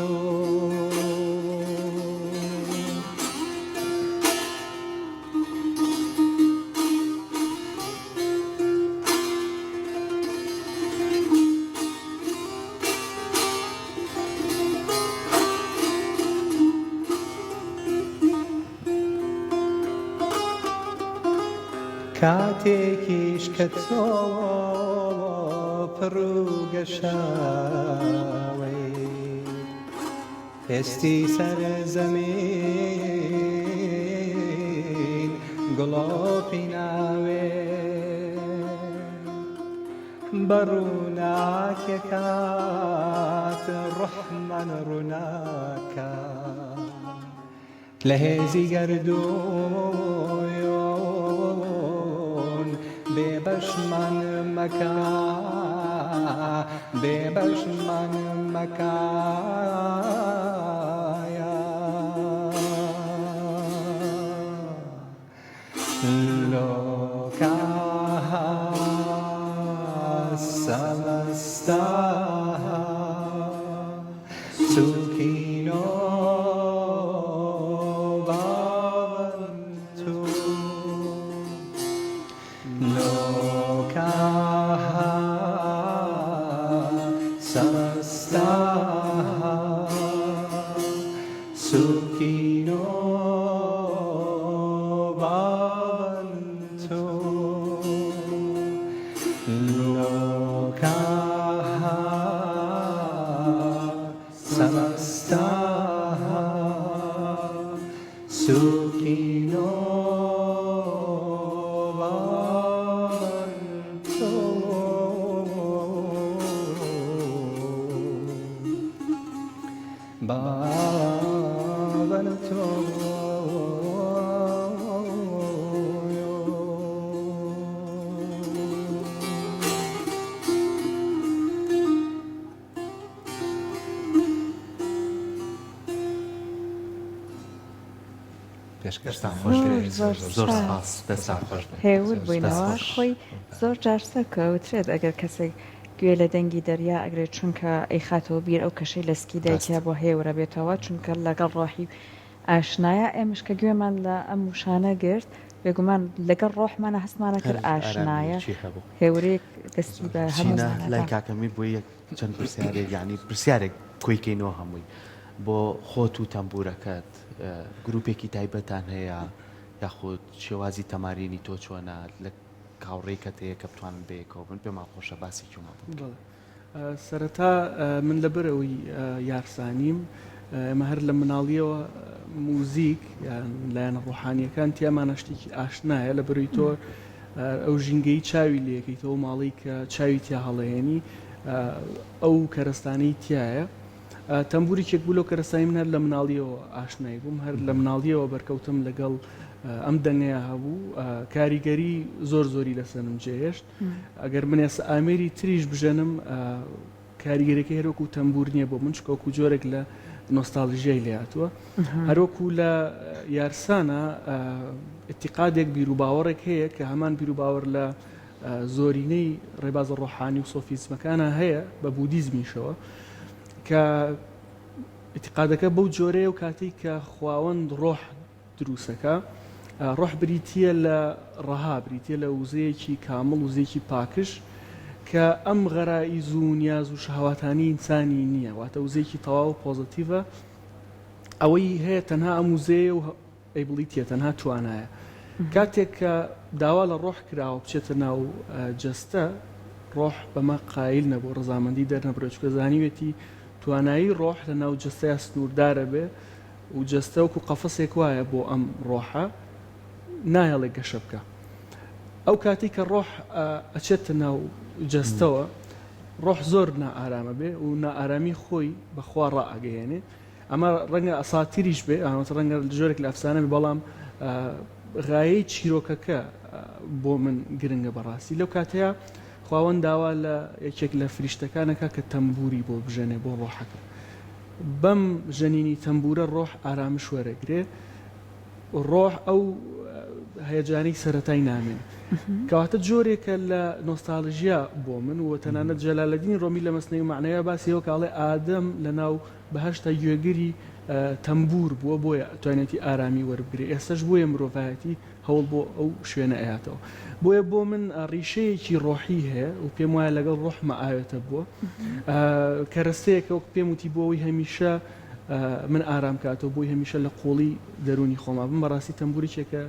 کاتێکیش کە تۆ پڕ و گەشاوەی پێستی سەر زەمین گڵۆپی ناوێ بە ڕووناکێکات ڕحمەن ڕووناکە لە هێزی گەردوون بێبەشمان مەکە بێبەشمان مەکایە لۆکاها سەمەستاها سوکینۆ باڤەنتۆ لۆکاها سەمەستاها سوکینۆ باڤەنتۆ لۆکاها سەمەستاها سوکینۆ باڤەنتۆ دەستان خۆش بێت زۆر سپاس دەستان خۆش بێت هێور بووینەوە خۆی زۆر جارسە کەوترێت ئەگەر کەسێک گوێ لە دەنگی دەریا ئەگرێت چونکە ئەی خاتەوە بیر ئەو کەشەی لەسکی دایکیا بۆ هێورە بێتەوە چونکە لەگەڵ ڕۆحی ئاشنایە ئێمەش کە گوێمان لە ئەم وشانە گرت بێگومان لەگەڵ ڕۆحمانە هەستمانە کرد ئاشنایە هێورێک دەستی بە هەموو لای کاکەمی بۆ یەک چەند پرسیارێک یعنی پرسیارێک کۆیکەینەوە هەمووی بۆ خۆت و تەمبورەکەت گروپێکی تایبەتان هەیە یاخود شێوازی تەمارینی تۆ چۆنە لە کاوڕێکەت هەیە کە بتوانن بەیەکەوە بن پێم خۆشە باسی چوومە سەرەتا من لەبەرەوەی یارسانیم ئەمە هەر لە مناڵیەوە موزیک لایەن ڕۆحانیەکان تیامان شتێکی ئاشنایە لە بەروی تۆ ئەو ژینگەی چاوی لەکەیتەوە ماڵی کە چاوی تیا هەڵەیەنی ئەو کەرەستانەی تایە تەمبوریکێک بوو لەو کەرەستانی من هەر لە مناڵیەوە ئاشنایی بووم هەر لە مناڵیەوە بەرکەوتم لەگەڵ ئەم دەنگەیە هەبوو کاریگەری زۆری لەسەرم جێهێشت ئەگەر من ئێستا ئامێری تریش بژەنم کاریگەرێکی هەروەکو تەمبور نییە بۆ من چکۆکو جۆرێک لە نۆستالژیای لێهاتووە هەروەکو لە یارسانە ئەتیقادێک بیرروباوەڕێک هەیە کە هەمان بیرروباوەڕ لە زۆرینەی ڕێباز ڕۆحانی و سۆفیزمەکانە هەیە بە بودیزمیشەوە کە ئتیقادەکە بەو جۆرەیە و کاتێک کە خواوەند ڕۆح دروستەکە ڕۆح بریتە لە ڕەها بریتە لە وزەیەکی کامڵ وزەیەکی پاکش کە ئەم غەرائیز و نیاز و شەهواتانی ئینسانی نییە واتە وزەیەکی تەواو پۆزتیڤە ئەوەی هەیە تەنها ئەم وزەیە و ئەی بڵیتە تەنها توانایە کاتێک کە داوا لە ڕۆح کراوە بچێتە ناو جەستە ڕۆح بەمە قایل نەبوو ڕزامەندی دەرنەبرێت چکە زانیوێتی توانایی ڕۆح لە ناو جەستەیە سنووردارە بێ و جەستە وەکو قەفەسێک وایە بۆ ئەم ڕۆحە نایەڵێک گەشە بکە ئەو کاتی کە ڕۆح ئەچێتە ناو جەستەوە ڕۆح زۆر نائارامە بێ و نائارامی خۆی بەخوا ڕائگەیێنێ ئەمە ڕەنگە ئەساتیریش بێ ئەمە ڕەنگە جۆرێک لە ئەفسانە بێ بەڵام غایەی چیرۆکەکە بۆ من گرنگە بەڕاستی لەو کاتەیە خواوەند داوا لە یەکێک لە فریشتەکانەکە کە تەمبوری بۆ بژێنێ بۆ ڕۆحەکە بەم ژەنینی تەمبورە ڕۆح ئارامش وەرەگرێ ڕۆح ئەو هەیەجانی سەرەتای نامێن کەواتە جۆرێکە لە نۆستالژیا بۆ من و تەنانەت جەلالەدین ڕۆمی لە مەسنەی معنەیە باسیەوە کاڵێ ئادەم لە ناو بەهەشتا گوێگری تەمبور بووە بۆیە توانێتی ئارامی وەربگرێ ئێستش بۆیە مرۆڤایەتی هەوڵ بۆ ئەو شوێنە ئەیاتەوە بۆیە بۆ من ڕیشەیەکی ڕۆحی هەیە و پێم وایە لەگەڵ ڕۆحمە ئاوێتە بووە کەرەستەیەکە پێم وتی بۆەوەی هەمیشە من ئارام کاتەوە بۆی هەمیشە لە قۆڵی دەرونی خۆما بم بەڕاستی تەمبوریچێکە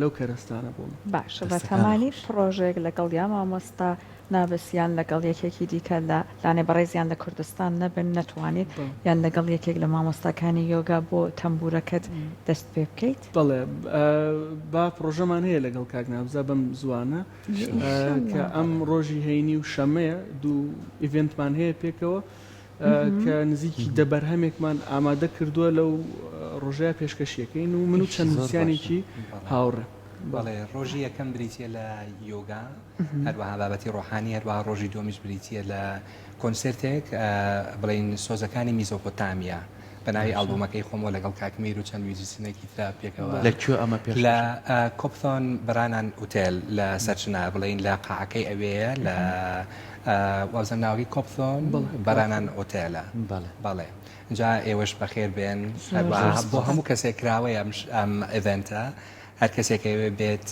لەو کەرەستانە بۆم باشە بە تەمانی پرۆژێک لەگەڵ یا مامۆستا نابسییان لەگەڵ یەکێکی دیکە لە لانێ بەڕێزیان لە کوردستان نەبن نەتوانێت یان لەگەڵ یەکێک لە مامۆستاکانی یۆگا بۆ تەمبورەکەت دەست پێ بکەیت بەڵێ با پرۆژەمان هەیە لەگەڵ کاکنابزە بەم زوانە کە ئەم ڕۆژی هەینی و شەمەیە دوو ئیڤنتمان هەیە پێکەوە کە نزیکی دەبەرهەمێکمان ئامادە کردووە لەو ڕۆژەیە پێشکەشیەکەین و من و چەند نووسیانێکی هاوڕێ بەڵێ ڕۆژی یەکەم بریتە لە یۆگا هەروەها بابەتی ڕۆحانی هەروەها ڕۆژی دومیش بریتە لە کۆنسرتێک بڵین سۆزەکانی میزۆپۆتامیا بەناوی ئەڵبومەکەی خۆمەوە لەگەڵ کاکمیر و چەند ویزیسنێکی ترا پێکەوە لەکوێ ئەمە پێش لە کۆپتۆن بەرانان ئوتێل لە سەرچنا بڵین لە قاعەکەی ئەوەیە لە وازە ناوی کۆپتۆن بەرانان ئۆتێلە بەڵێ جا ئێوەش بەخێر بێن بۆ هەموو کەسێک کراوەیە ئەم ئێڤنتە هەر کەسێکەوێ بێت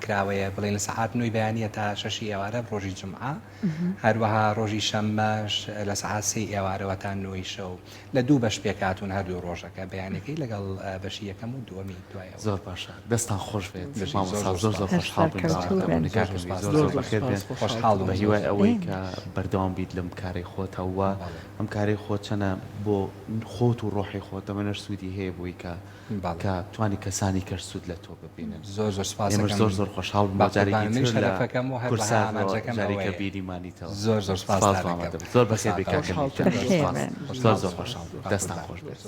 کراوەیە بڵێن لە سەعات 9 بەیانیە تا 6 ئێوارە ڕۆژی جمعە هەروەها ڕۆژی شەممەش لە سەعات 3 ئێوارەوە تا 9 شەو لە دوو بەش پێکاتون هەردوو ڕۆژەکە بەیانەکەی لەگەڵ بەشی یەکەم و دووەمی دوایەوە زۆر باشە دەستان خۆش بێت زۆر خۆشحاڵ خۆشحاڵ بە هیوای ئەوەی کە بەردەوام بیت لەم کارەی خۆتەوە ئەم کارەی خۆت چەنە بۆ خۆت و ڕۆحی خۆت ئەمەش سوودی هەیە بۆی کە توانی کەسانی کەر سوود لە تۆ ببینن زۆر سپاس زۆر خۆشحاڵ بەجارێکی تر لە کورسانەوە بیریمانیتەوە زۆر سپاس زۆر بەخێر بێ کاکەم زۆر خۆشحاڵ دەستان خۆش بێت